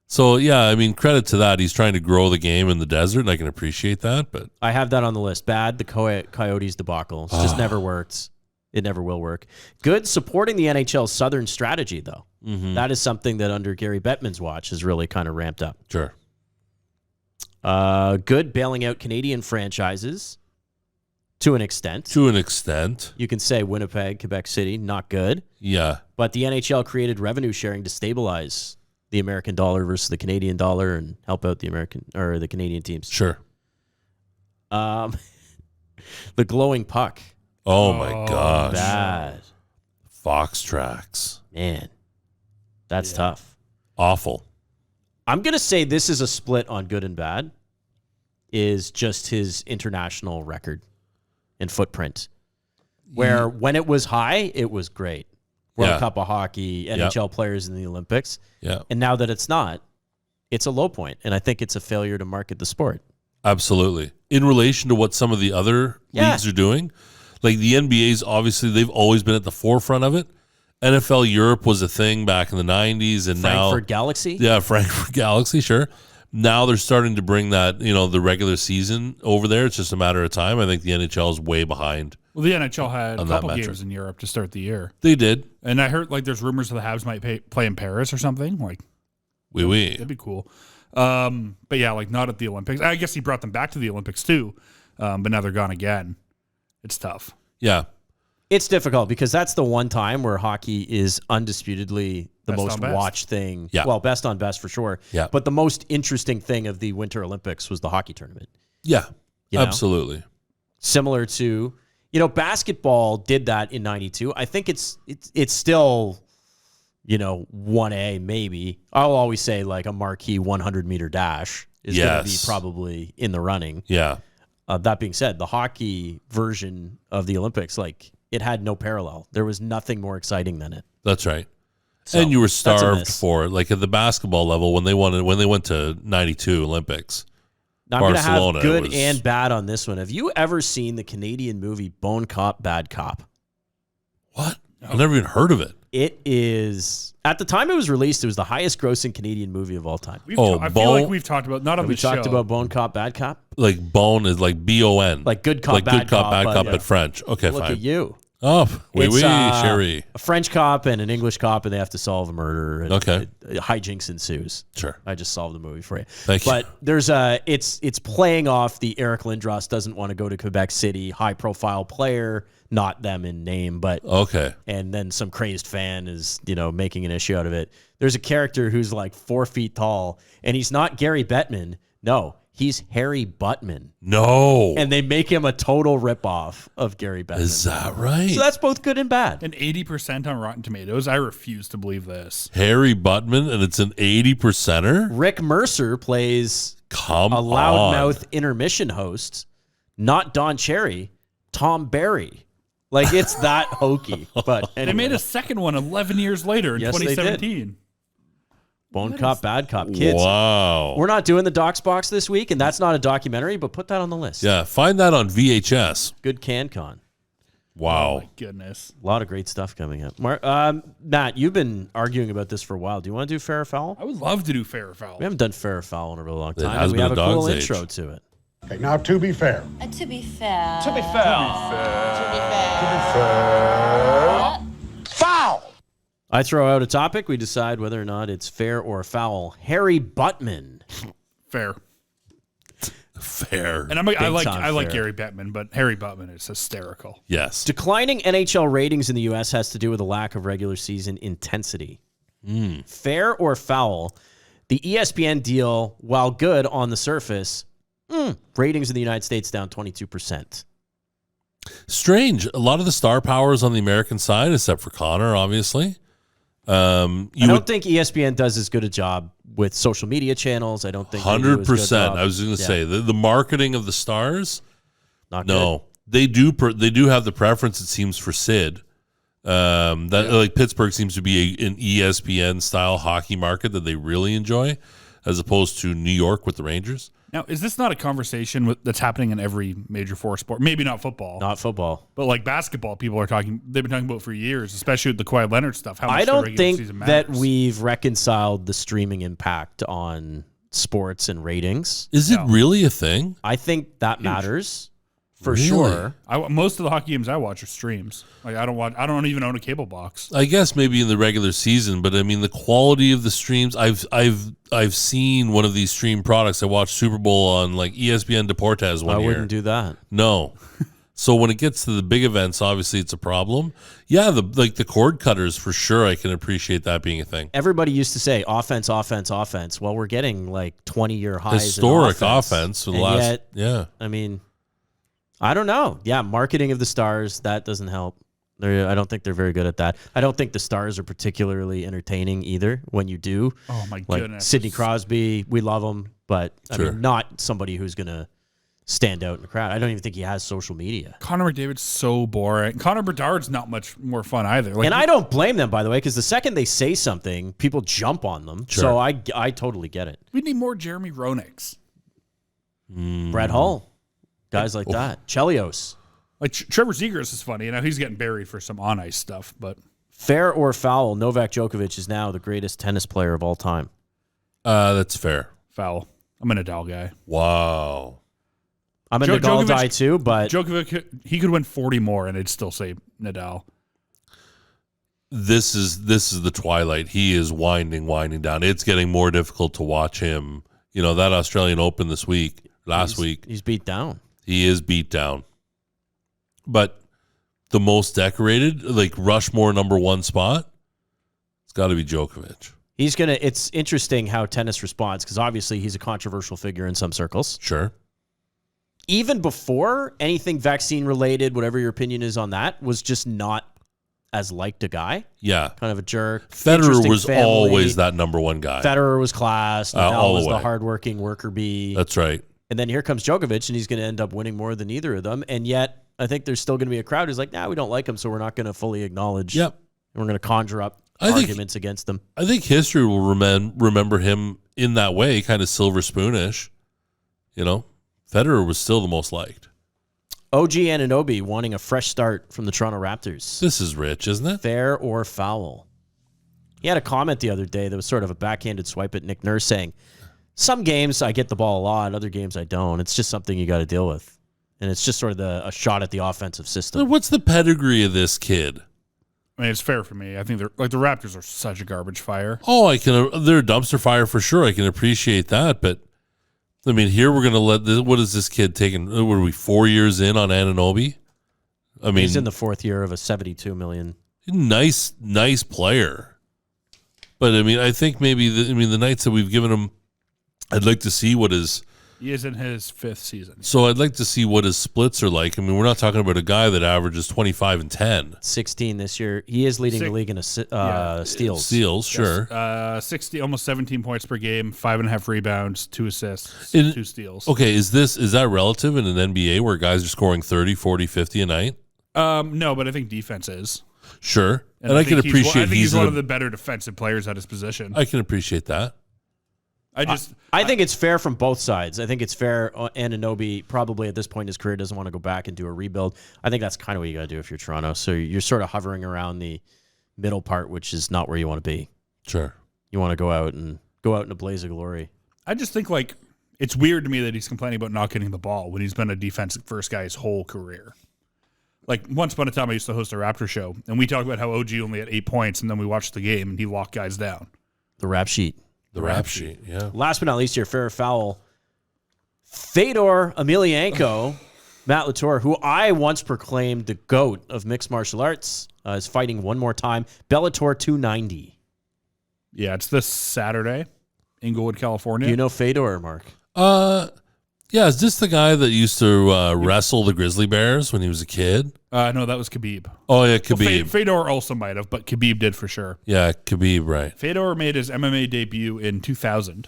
So, yeah, I mean, credit to that. He's trying to grow the game in the desert, and I can appreciate that. But I have that on the list. Bad, the Coyotes debacle. It's just never worked. It never will work. Good, supporting the NHL's Southern strategy, though. Mm-hmm. That is something that under Gary Bettman's watch has really kind of ramped up. Sure. Good, bailing out Canadian franchises to an extent. To an extent. You can say Winnipeg, Quebec City, not good. Yeah. But the NHL created revenue sharing to stabilize the American dollar versus the Canadian dollar and help out the the Canadian teams. Sure. The glowing puck. Oh, my gosh. Bad. Fox tracks. Man, that's tough. Awful. I'm going to say this is a split on good and bad, is just his international record and footprint. Where when it was high, it was great. World Cup of Hockey, NHL players in the Olympics. Yeah. And now that it's not, it's a low point. And I think it's a failure to market the sport. Absolutely. In relation to what some of the other leagues are doing, like the NBA's obviously, they've always been at the forefront of it. NFL Europe was a thing back in the 90s. And Frankfurt Galaxy? Yeah, Frankfurt Galaxy, sure. Now they're starting to bring that, the regular season over there. It's just a matter of time. I think the NHL is way behind. Well, the NHL had a On that couple metric. games in Europe to start the year. They did. And I heard like there's rumors the Habs might play in Paris or something. Like, Oui. that'd be cool. But yeah, like not at the Olympics. I guess he brought them back to the Olympics too, but now they're gone again. It's tough. Yeah. It's difficult because that's the one time where hockey is undisputedly the Best on most best. watched thing. Yeah. Well, best on best for sure. Yeah. But the most interesting thing of the Winter Olympics was the hockey tournament. Yeah. You know? Absolutely. Similar to, basketball did that in 92. I think it's still, 1A maybe. I'll always say like a marquee 100-meter dash is going to be probably in the running. Yeah. That being said, the hockey version of the Olympics, like, it had no parallel. There was nothing more exciting than it. That's right. So, and you were that's a starved miss. for it. Like at the basketball level, when they went to 92 Olympics. Now, I'm going to Barcelona have good was- and bad on this one. Have you ever seen the Canadian movie Bone Cop, Bad Cop? What? I've never even heard of it. It is, at the time it was released, it was the highest grossing Canadian movie of all time. I feel like we've talked about, not on We the show. talked about Bone Cop, Bad Cop. Like Bone is like BON. Like Good Cop, like Bad Good Cop, Bad Cop, Cop, but but French. Okay, Look fine. at you. Oh, oui, It's, chérie. a French cop and an English cop, and they have to solve a murder. And Okay. hijinks ensues. Sure. I just solved the movie for you. Thank you. But there's it's playing off the Eric Lindros doesn't want to go to Quebec City, high profile player, not them in name, but Okay. and then some crazed fan is, making an issue out of it. There's a character who's like 4 feet tall, and he's not Gary Bettman. No, he's Harry Buttman. No. And they make him a total ripoff of Gary Bettman. Is that right? So that's both good and bad. And 80% on Rotten Tomatoes. I refuse to believe this. Harry Buttman, and it's an 80%er? Rick Mercer plays Come a on. loudmouth intermission host, not Don Cherry, Tom Brady. Like, it's that hokey. But anyway. They made a second one 11 years later in Yes, they did. 2017. Bone Cop, Bad Cop. Kids, Wow. we're not doing the Docs Box this week, and that's not a documentary, but put that on the list. Yeah, find that on VHS. Good CanCon. Wow. Oh, my goodness. A lot of great stuff coming up. Matt, you've been arguing about this for a while. Do you want to do Fair or Foul? I would love to do Fair or Foul. We haven't done Fair or Foul in a really long It time. has and we been have a a cool dog's age. intro to it. Okay, now to be fair. To be fair. To be fair. Foul. I throw out a topic. We decide whether or not it's fair or foul. Harry Buttman. Fair. Fair. And I Big like time fair. Gary Bettman, but Harry Buttman is hysterical. Yes. Declining NHL ratings in the U.S. has to do with a lack of regular season intensity. Fair or foul? The ESPN deal, while good on the surface, ratings in the United States down 22%. Strange. A lot of the star power is on the American side, except for Connor, obviously. I don't think ESPN does as good a job with social media channels. I don't think 100%. I was going to say the marketing of the stars. Not good. No, they do. They do have the preference. It seems for Sid. Like Pittsburgh seems to be an ESPN style hockey market that they really enjoy, as opposed to New York with the Rangers. Now, is this not a conversation that's happening in every major four sport? Maybe not football. Not football. But like basketball, people are talking. They've been talking about for years, especially with the Kawhi Leonard stuff. How much I the don't regular think season that matters. we've reconciled the streaming impact on sports and ratings. Is it really a thing? I think that matters for Really? sure. Most of the hockey games I watch are streams. Like I don't even own a cable box. I guess maybe in the regular season, but I mean the quality of the streams. I've seen one of these stream products. I watched Super Bowl on like ESPN Deportes one I year. wouldn't do that. No. So when it gets to the big events, obviously it's a problem. Yeah, the cord cutters for sure. I can appreciate that being a thing. Everybody used to say offense, offense, offense. Well, we're getting like 20-year highs. Historic in offense for the And last. yet, Yeah. I mean, I don't know. Yeah, marketing of the Stars, that doesn't help. I don't think they're very good at that. I don't think the Stars are particularly entertaining either when you do. Oh my Like goodness, Sidney Crosby, we love him, but I Sure. mean, not somebody who's going to stand out in the crowd. I don't even think he has social media. Connor McDavid's so boring. Connor Bedard's not much more fun either. Like, And I don't blame them, by the way, because the second they say something, people jump on them. Sure. So I totally get it. we need more Jeremy Roenick's. Brett Hull, guys like that. Chelios. Like Trevor Zegras is funny. Now he's getting buried for some on ice stuff, but Fair or foul, Novak Djokovic is now the greatest tennis player of all time. That's fair. foul. I'm a Nadal guy. Wow. I'm a Nadal guy too, but Djokovic, he could win 40 more, and I'd still say Nadal. This is the twilight. He is winding down. It's getting more difficult to watch him. You know, that Australian Open last week, he's beat down. he is beat down. But the most decorated, like Rushmore #1 spot, it's got to be Djokovic. It's interesting how tennis responds because obviously he's a controversial figure in some circles. Sure. Even before anything vaccine related, whatever your opinion is on that, was just not as liked a guy. Yeah. Kind of a jerk. Federer Interesting was family. always that #1 guy. Federer was class. Nadal all the was the way. hardworking worker bee. That's right. And then here comes Djokovic, and he's going to end up winning more than either of them. And yet, I think there's still going to be a crowd who's like, nah, we don't like him, so we're not going to fully acknowledge. Yep. And we're going to conjure up I think- arguments against them. I think history will remember him in that way, kind of silver spoonish. You know, Federer was still the most liked. OG Anunoby wanting a fresh start from the Toronto Raptors. This is rich, isn't it? Fair or foul? He had a comment the other day that was sort of a backhanded swipe at Nick Nurse saying, some games I get the ball a lot, other games I don't. It's just something you got to deal with. And it's just sort of a shot at the offensive system. What's the pedigree of this kid? I mean, it's fair for me. I think the Raptors are such a garbage fire. Oh, they're a dumpster fire for sure. I can appreciate that. But, I mean, here we're going to what is this kid taking? What are we, 4 years in on Anunoby? I mean, he's in the fourth year of a $72 million. Nice player. But, I mean, I think maybe, the nights that we've given him, I'd like to see what his... He is in his 5th season. So I'd like to see what his splits are like. I mean, we're not talking about a guy that averages 25 and 10. 16 this year. He is leading the league in steals. Steals, sure. 60, almost 17 points per game, 5.5 rebounds, 2 assists, 2 steals. Okay, is that relative in an NBA where guys are scoring 30, 40, 50 a night? No, but I think defense is. Sure. And I can appreciate he's one of the better defensive players at his position. I can appreciate that. I think it's fair from both sides. I think it's fair. Anunoby probably at this point in his career doesn't want to go back and do a rebuild. I think that's kind of what you got to do if you're Toronto. So you're sort of hovering around the middle part, which is not where you want to be. Sure. You want to go out in a blaze of glory. I just think it's weird to me that he's complaining about not getting the ball when he's been a defensive first guy his whole career. Like once upon a time, I used to host a Raptor show, and we talked about how OG only had 8 points, and then we watched the game, and he locked guys down. The rap sheet. The rap sheet, yeah. Last but not least, your fair or foul. Fedor Emelianenko, Matt Latour, who I once proclaimed the GOAT of mixed martial arts, is fighting one more time. Bellator 290. Yeah, it's this Saturday, Inglewood, California. Do you know Fedor, Mark? Yeah, is this the guy that used to wrestle the grizzly bears when he was a kid? No, that was Khabib. Oh, yeah, Khabib. Well, Fedor also might have, but Khabib did for sure. Yeah, Khabib, right. Fedor made his MMA debut in 2000.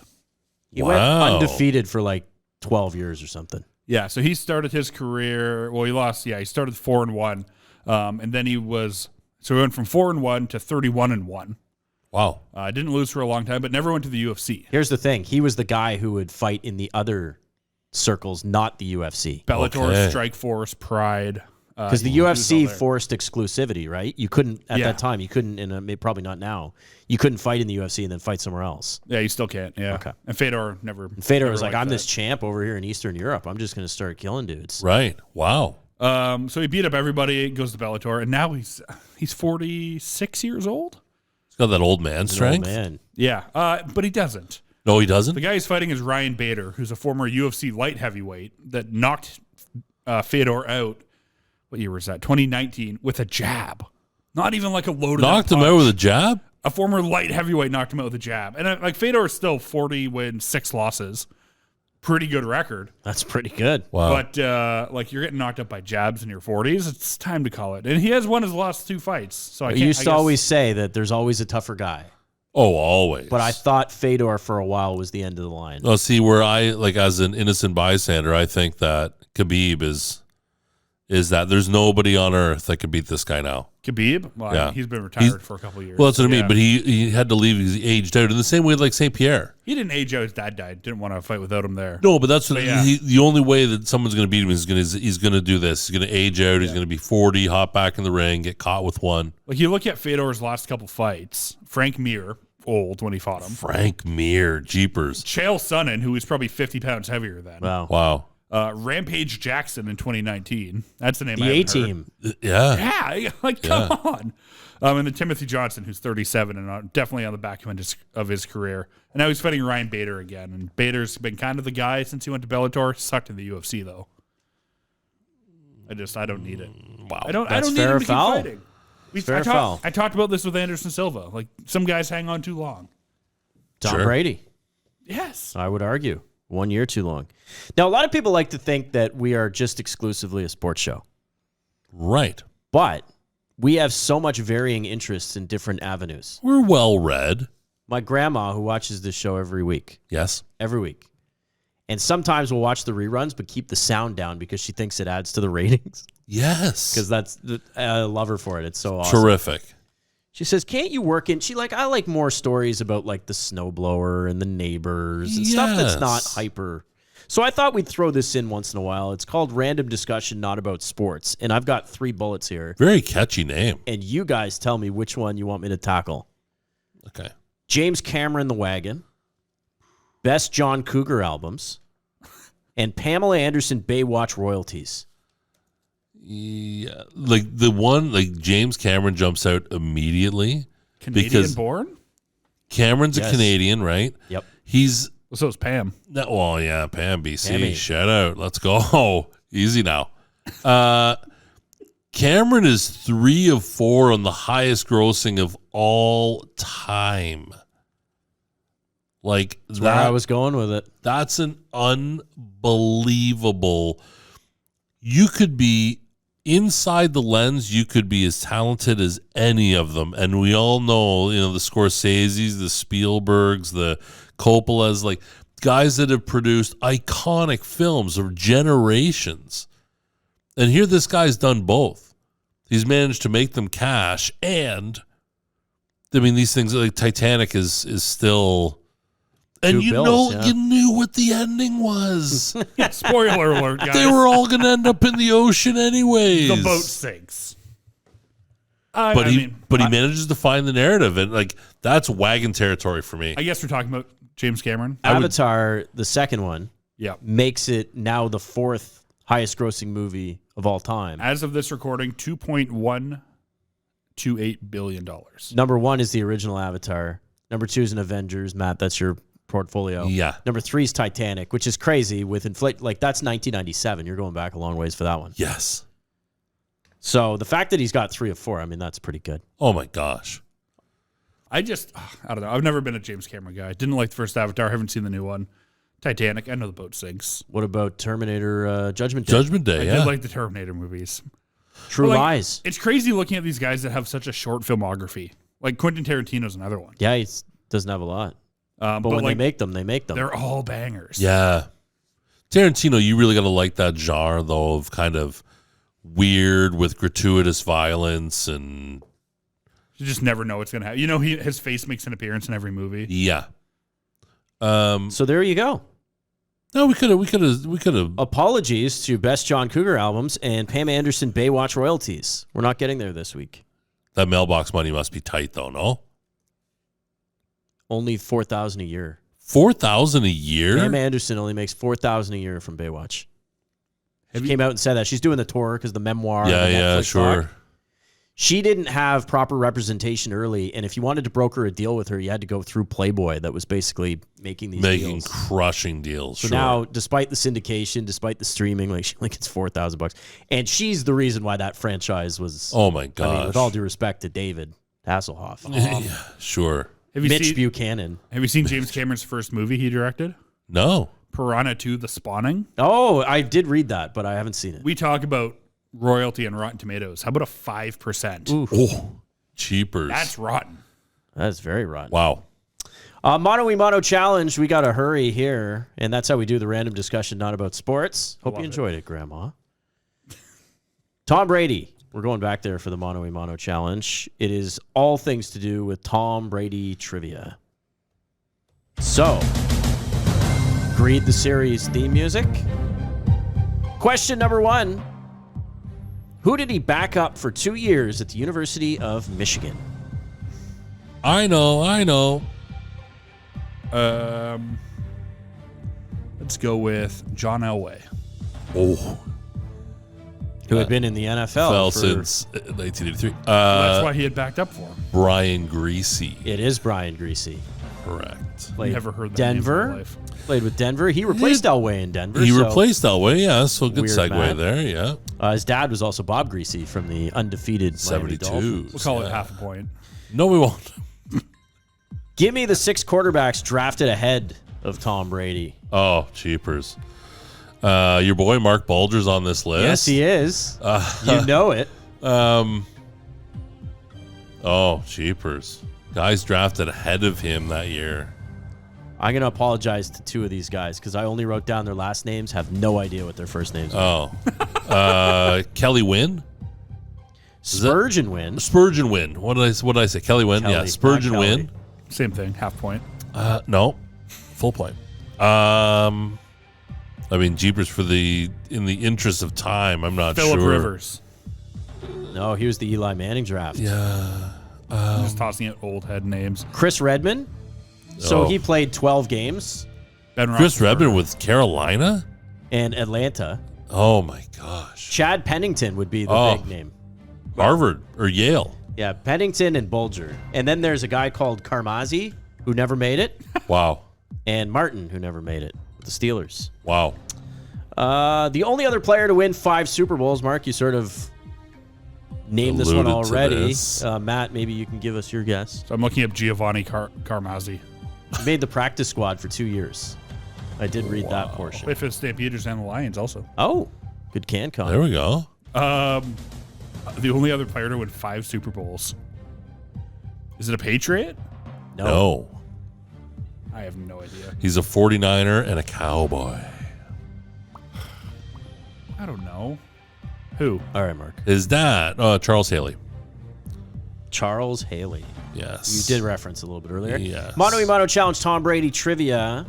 He went undefeated for 12 years or something. Yeah, so he started his career, he lost, he started 4-1. And then he went from 4-1 to 31-1. Wow. Didn't lose for a long time, but never went to the UFC. Here's the thing. He was the guy who would fight in the other circles, not the UFC. Bellator, Okay. Strikeforce, Pride. Because the UFC forced exclusivity, right? You couldn't, at that time, probably not now, you couldn't fight in the UFC and then fight somewhere else. Yeah, you still can't, yeah. Okay. And Fedor never. Fedor was like, I'm this champ over here in Eastern Europe. I'm just going to start killing dudes. Right. Wow. So he beat up everybody, goes to Bellator, and now he's 46 years old? He's got that old man strength. Oh, man. Yeah, but he doesn't. No, he doesn't? The guy he's fighting is Ryan Bader, who's a former UFC light heavyweight that knocked Fedor out. What year was that? 2019 with a jab. Not even like a loaded Knocked him out with a jab? A former light heavyweight knocked him out with a jab. And Fedor is still 40 wins, 6 losses. Pretty good record. That's pretty good. Wow. But you're getting knocked up by jabs in your 40s. It's time to call it. And he has won his last 2 fights. So You used to always say that there's always a tougher guy. Oh, always. But I thought Fedor for a while was the end of the line. Oh, see, where I, as an innocent bystander, I think that Khabib is that there's nobody on earth that could beat this guy now. Khabib? Well, Yeah. he's been retired for a couple of years. Well, that's what I mean. But he had to leave because he aged out in the same way like St. Pierre. He didn't age out. His dad died. Didn't want to fight without him there. No, but that's what yeah. the only way that someone's going to beat him is he's going to do this. He's going to age out. He's going to be 40, hop back in the ring, get caught with one. Like you look at Fedor's last couple fights. Frank Mir, old when he fought him. Frank Mir, jeepers. Chael Sonnen, who was probably 50 pounds heavier then. Wow. Rampage Jackson in 2019. That's the name. The A-Team. Yeah. Yeah, come on. And then Timothy Johnson, who's 37 and definitely on the back end of his career. And now he's fighting Ryan Bader again. And Bader's been kind of the guy since he went to Bellator. Sucked in the UFC though. I don't need it. Wow. I don't That's need fair him to keep foul. fighting. I talked about this with Anderson Silva. Like some guys hang on too long. Tom Sure. Brady. Yes. I would argue. 1 year too long. Now, a lot of people like to think that we are just exclusively a sports show. Right. But we have so much varying interests in different avenues. We're well read. My grandma, who watches this show every week, Yes. and sometimes we'll watch the reruns, but keep the sound down because she thinks it adds to the ratings. Yes. Because I love her for it. It's so awesome. Terrific. She says, can't you work in... I like more stories about the snowblower and the neighbors and stuff that's not hyper. So I thought we'd throw this in once in a while. It's called Random Discussion, Not About Sports. And I've got 3 bullets here. Very catchy name. And you guys tell me which one you want me to tackle. Okay. James Cameron, The Wagon. Best John Cougar albums. And Pamela Anderson, Baywatch royalties. Yeah, like the one, like James Cameron jumps out immediately. Canadian-born? Cameron's Yes. a Canadian, right? Yep. He's... Well, so is Pam. Well, yeah, Pam, BC. Pammy. Shout out. Let's go. Easy now. Cameron is 3 of 4 on the highest grossing of all time. Like, That's where I was going with it. That's an unbelievable. You could be inside the lens. You could be as talented as any of them, and we all know, the Scorseses, the Spielbergs, the Coppolas, like guys that have produced iconic films of generations. And here, this guy's done both. He's managed to make them cash, and I mean, these things like Titanic is still. And you knew what the ending was. Spoiler alert, guys. They were all going to end up in the ocean anyways. The boat sinks. But he manages to find the narrative, and like that's wagon territory for me. I guess we're talking about James Cameron. Avatar, the second one, Yeah. makes it now the 4th highest grossing movie of all time. As of this recording, $2.128 billion. Number 1 is the original Avatar. Number 2 is an Avengers. Matt, that's your portfolio. Yeah. Number 3 is Titanic, which is crazy with inflate. Like that's 1997. You're going back a long ways for that one. Yes. So the fact that he's got 3 of 4, I mean, that's pretty good. Oh my gosh. I don't know. I've never been a James Cameron guy. Didn't like the first Avatar. Haven't seen the new one. Titanic. I know the boat sinks. What about Terminator Judgment Day? Judgment Day, I yeah. did like the Terminator movies. True But, like, Lies. It's crazy looking at these guys that have such a short filmography. Like Quentin Tarantino's another one. Yeah, he doesn't have a lot. But when like, they make them, they make them. they're all bangers. Yeah. Tarantino, you really got to like that genre, though, of kind of weird with gratuitous violence and... You just never know what's going to happen. His face makes an appearance in every movie. Yeah. So there you go. No, we could have. Apologies to Best John Cougar albums and Pam Anderson Baywatch royalties. We're not getting there this week. That mailbox money must be tight, though, no? Only $4,000 a year. $4,000 a year? Pam Anderson only makes $4,000 a year from Baywatch. She came out and said that. She's doing the tour because the memoir. Yeah, and the yeah, Netflix sure. doc. She didn't have proper representation early, and if you wanted to broker a deal with her, you had to go through Playboy that was basically making these deals. Crushing deals. So sure. now, despite the syndication, despite the streaming, like she only gets $4,000, and she's the reason why that franchise was. Oh my gosh! I mean, with all due respect to David Hasselhoff, yeah, sure. Mitch Buchanan. Have you seen James Cameron's first movie he directed? No. Piranha 2: The Spawning. Oh, I did read that, but I haven't seen it. We talk about royalty and Rotten Tomatoes. How about a 5%? Oof. Oh, cheapers. That's rotten. That's very rotten. Wow. Mono challenge. We got to hurry here, and that's how we do the random discussion, not about sports. Hope you enjoyed it, Grandma. Tom Brady. We're going back there for the Mono challenge. It is all things to do with Tom Brady trivia. So, read the series theme music. Question number 1. Who did he back up for 2 years at the University of Michigan? I know. Let's go with John Elway. Oh. Who had been in the NFL Fell for, since 1983. That's why he had backed up for him. Brian Greasy. It is Brian Greasy. Correct. Played Never heard that name in my Denver. life. Played with Denver. He replaced Elway in Denver. He so replaced Elway, yeah. So good Weird segue man. there, yeah. His dad was also Bob Greasy from the undefeated Miami 72. Dolphins. We'll call it half a point. No, we won't. Give me the 6 quarterbacks drafted ahead of Tom Brady. Oh, cheapers. Your boy Mark Bulger's on this list. Yes, he is. You know it. Oh, cheapers. Guys drafted ahead of him that year. I'm going to apologize to 2 of these guys because I only wrote down their last names, have no idea what their first names are. Oh. Kelly Wynn? Spurgeon Wynn. Spurgeon Wynn. What did I say? Kelly Wynn? Kelly, Yeah, Spurgeon not Kelly. Wynn. Same thing, half point. No. Full point. I mean, jeepers in the interest of time, I'm not Phillip sure. Rivers. No, he was the Eli Manning draft. Yeah. I'm just tossing at old head names. Chris Redman. So Oh. he played 12 games. Ben Chris Roethlisberger. Redman with Carolina? And Atlanta. Oh, my gosh. Chad Pennington would be the big name. Harvard or Yale. Yeah, Pennington and Bulger. And then there's a guy called Carmazzi who never made it, Wow. and Martin who never made it with the Steelers. Wow. The only other player to win 5 Super Bowls, Mark, you sort of named this one Alluded to already. this. Matt, maybe you can give us your guess. So I'm looking up Giovanni Carmazzi. He made the practice squad for 2 years. I did read that portion. If it's Stampeders and the Lions also. Oh, good can con. There we go. The only other player to win 5 Super Bowls. Is it a Patriot? No. I have no idea. He's a 49er and a Cowboy. I don't know. Who? All right, Mark. Is that Charles Haley? Charles Haley. Yes. You did reference a little bit earlier. Yes. Mano a Mano Challenge Tom Brady trivia.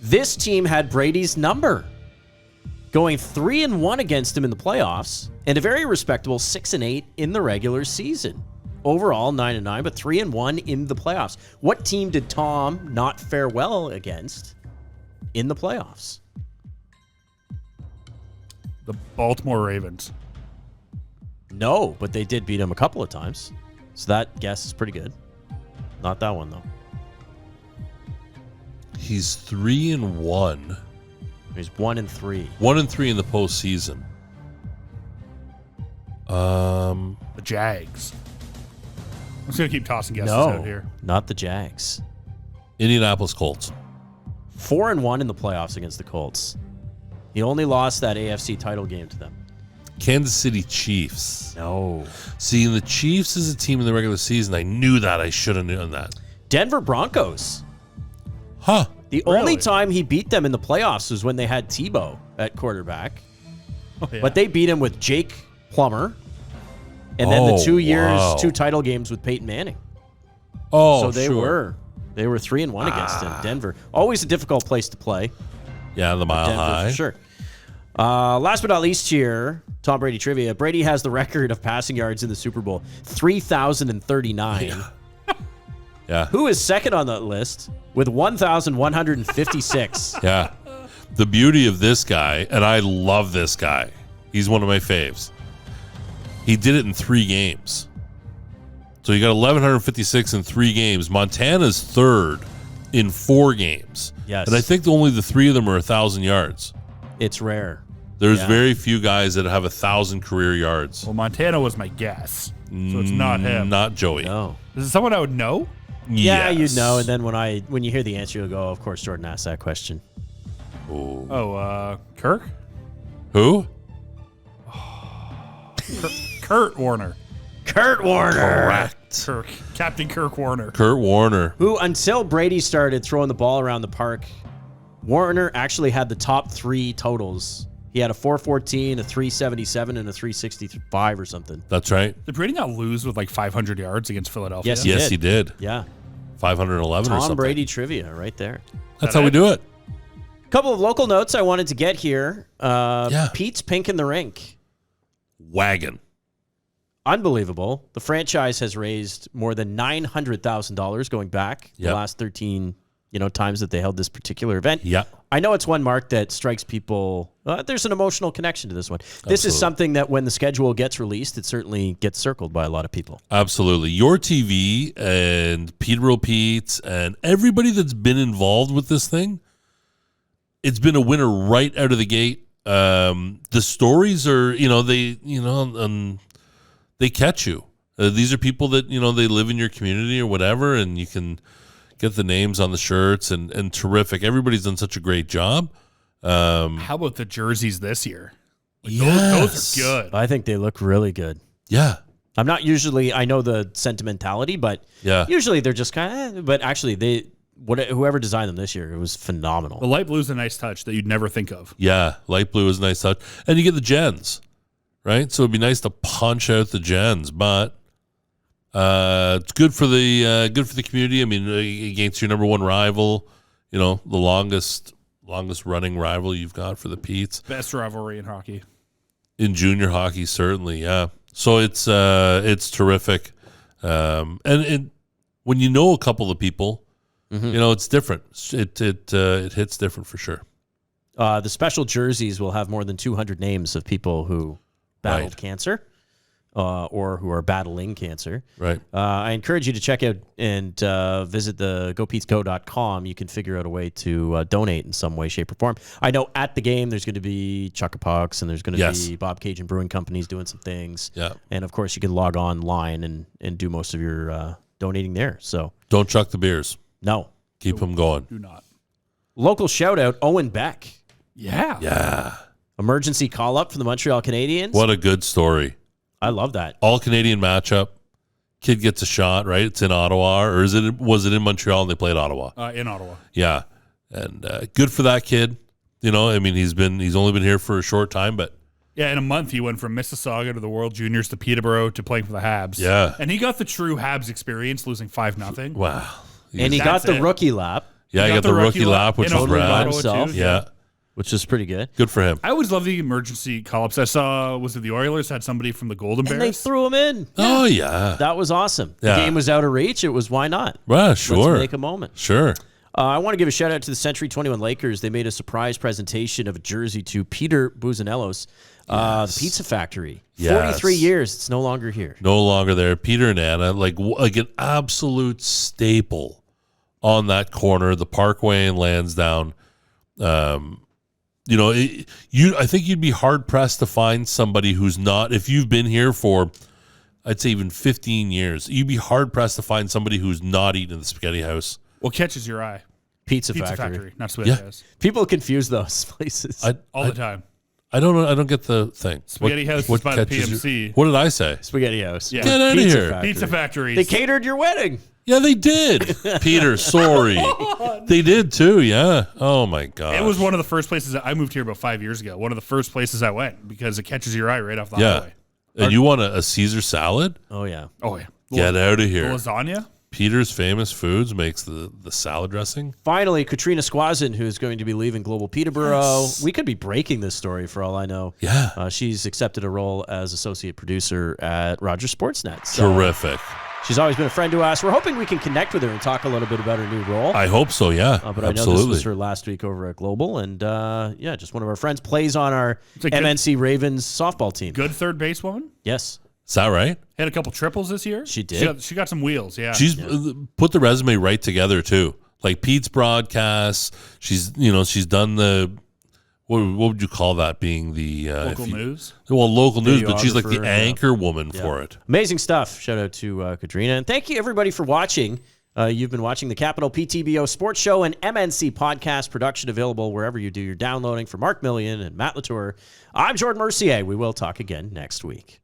This team had Brady's number, going 3-1 against him in the playoffs, and a very respectable 6-8 in the regular season. Overall, 9-9, but 3-1 in the playoffs. What team did Tom not fare well against in the playoffs? The Baltimore Ravens. No, but they did beat him a couple of times. So that guess is pretty good. Not that one, though. He's 3-1. He's 1-3. 1-3 in the postseason. The Jags. I'm just going to keep tossing guesses out here. Not the Jags. Indianapolis Colts. 4-1 in the playoffs against the Colts. He only lost that AFC title game to them. Kansas City Chiefs. No. See, the Chiefs is a team in the regular season. I knew that. I should have known that. Denver Broncos. Huh. The only time he beat them in the playoffs was when they had PTBO at quarterback. Oh, yeah. But they beat him with Jake Plummer. And then the 2 years, wow. 2 title games with Peyton Manning. Oh, So they sure. were 3-1 against him. Denver. Always a difficult place to play. Yeah, the Mile Denver, High. for sure. Last but not least here, Tom Brady trivia. Brady has the record of passing yards in the Super Bowl, 3,039. Yeah. Who is second on that list with 1,156? Yeah. The beauty of this guy, and I love this guy. He's one of my faves. He did it in 3 games. So you got 1,156 in 3 games. Montana's third in 4 games. Yes. And I think only the 3 of them are 1,000 yards. It's rare. There's Yeah. very few guys that have 1,000 career yards. Well, Montana was my guess. So it's not him. Not Joey. No. Is it someone I would know? Yeah, Yes. you'd know. And then when you hear the answer, you'll go, of course, Jordan asked that question. Oh, Kirk? Who? Kurt Warner. Kurt Warner. Correct. Kirk. Captain Kirk Warner. Kurt Warner. Who, until Brady started throwing the ball around the park, Warner actually had the top 3 totals. He had a 414, a 377, and a 365 or something. That's right. Did Brady not lose with like 500 yards against Philadelphia? Yes, Yes, he did. Yeah. 511 or Tom something. Brady trivia right there. That's how we do it. Couple of local notes I wanted to get here. Yeah. Pete's Pink in the Rink. Wagon. Unbelievable. The franchise has raised more than $900,000 going back the Yep. last 13 times that they held this particular event. Yeah. I know it's one, Mark, that strikes people. There's an emotional connection to this one. This is Absolutely. something that when the schedule gets released, it certainly gets circled by a lot of people. Absolutely. Your TV and Peterborough Pete's and everybody that's been involved with this thing, it's been a winner right out of the gate. The stories are, they catch you. These are people that, they live in your community or whatever, and you can get the names on the shirts and terrific. Everybody's done such a great job. How about the jerseys this year? Those are good. I think they look really good. Yeah. I know the sentimentality, but Yeah. usually they're just kind of, but actually whoever designed them this year, it was phenomenal. The light blue is a nice touch that you'd never think of. Yeah. Light blue is a nice touch. And you get the gens, right? So it'd be nice to punch out the gens, but it's good for the community. I mean, against your number one rival, the longest longest running rival you've got for the Petes. Best rivalry in hockey. In junior hockey, certainly, yeah. So it's terrific. And when you know a couple of people, it's different. It hits different for sure. The special jerseys will have more than 200 names of people who battled cancer or who are battling cancer. Right. I encourage you to check out and visit the gopetesco.com. You can figure out a way to donate in some way, shape, or form. I know at the game there's going to be Chuckapucks and there's going to be Bob Cajun Brewing Companies doing some things. Yeah. And, of course, you can log online and do most of your donating there. So don't chuck the beers. No. Keep them going. Do not. Local shout-out, Owen Beck. Yeah. Yeah. Emergency call-up for the Montreal Canadiens. What a good story. I love that. All-Canadian matchup. Kid gets a shot, right? It's in Ottawa. Or was it in Montreal and they played Ottawa? In Ottawa. Yeah. And good for that kid. He's only been here for a short time, but yeah, in a month he went from Mississauga to the World Juniors to Peterborough to playing for the Habs. Yeah. And he got the true Habs experience, losing 5-0. Wow. And he got the rookie lap. Yeah, he got the rookie lap, which was totally by rad. himself. Yeah. Which is pretty good. Good for him. I always love the emergency call-ups. I saw, was it the Oilers had somebody from the Golden And Bears? they threw him in. Oh, yeah. That was awesome. Yeah. The game was out of reach. It was why not? Well, sure. Let's make a moment. Sure. I want to give a shout-out to the Century 21 Lakers. They made a surprise presentation of a jersey to Peter Buzanellos, the Pizza Factory. 43 years. It's no longer here. No longer there. Peter and Anna, like an absolute staple on that corner, the Parkway and Lansdowne. I think you'd be hard pressed to find somebody who's not, if you've been here for, I'd say even 15 years, you'd be hard pressed to find somebody who's not eating in the Spaghetti House. What catches your eye? Pizza Factory. Not Spaghetti House. People confuse those places. All the time. I don't know. I don't get the thing. Spaghetti House is by the PMC. What did I say? Spaghetti House. Yeah. Get out of here. Factory. Pizza Factories. They catered your wedding. Yeah, they did. Peter, sorry. They did too, yeah. Oh, my God. It was one of the first places I moved here about 5 years ago. One of the first places I went because it catches your eye right off the highway. And you want a Caesar salad? Oh, yeah. Oh, yeah. Get out of The here. lasagna? Peter's Famous Foods makes the salad dressing. Finally, Katrina Squazin, who's going to be leaving Global Peterborough. Yes. We could be breaking this story for all I know. Yeah. She's accepted a role as associate producer at Rogers Sportsnet. So terrific. She's always been a friend to us. We're hoping we can connect with her and talk a little bit about her new role. I hope so, yeah. But I know this was her last week over at Global. And, just one of our friends plays on our MNC Ravens softball team. Good third basewoman? Yes. Is that right? Had a couple triples this year. She did. She got some wheels, yeah. She's put the resume right together, too. Like Pete's broadcasts. She's done the... What would you call that? Being the local news? Well, local news, but she's like the anchor woman for it. Amazing stuff. Shout out to Katrina. And thank you, everybody, for watching. You've been watching the Capital PTBO Sports Show and MNC Podcast production, available wherever you do your downloading. For Mark Millian and Matt Latour, I'm Jordan Mercier. We will talk again next week.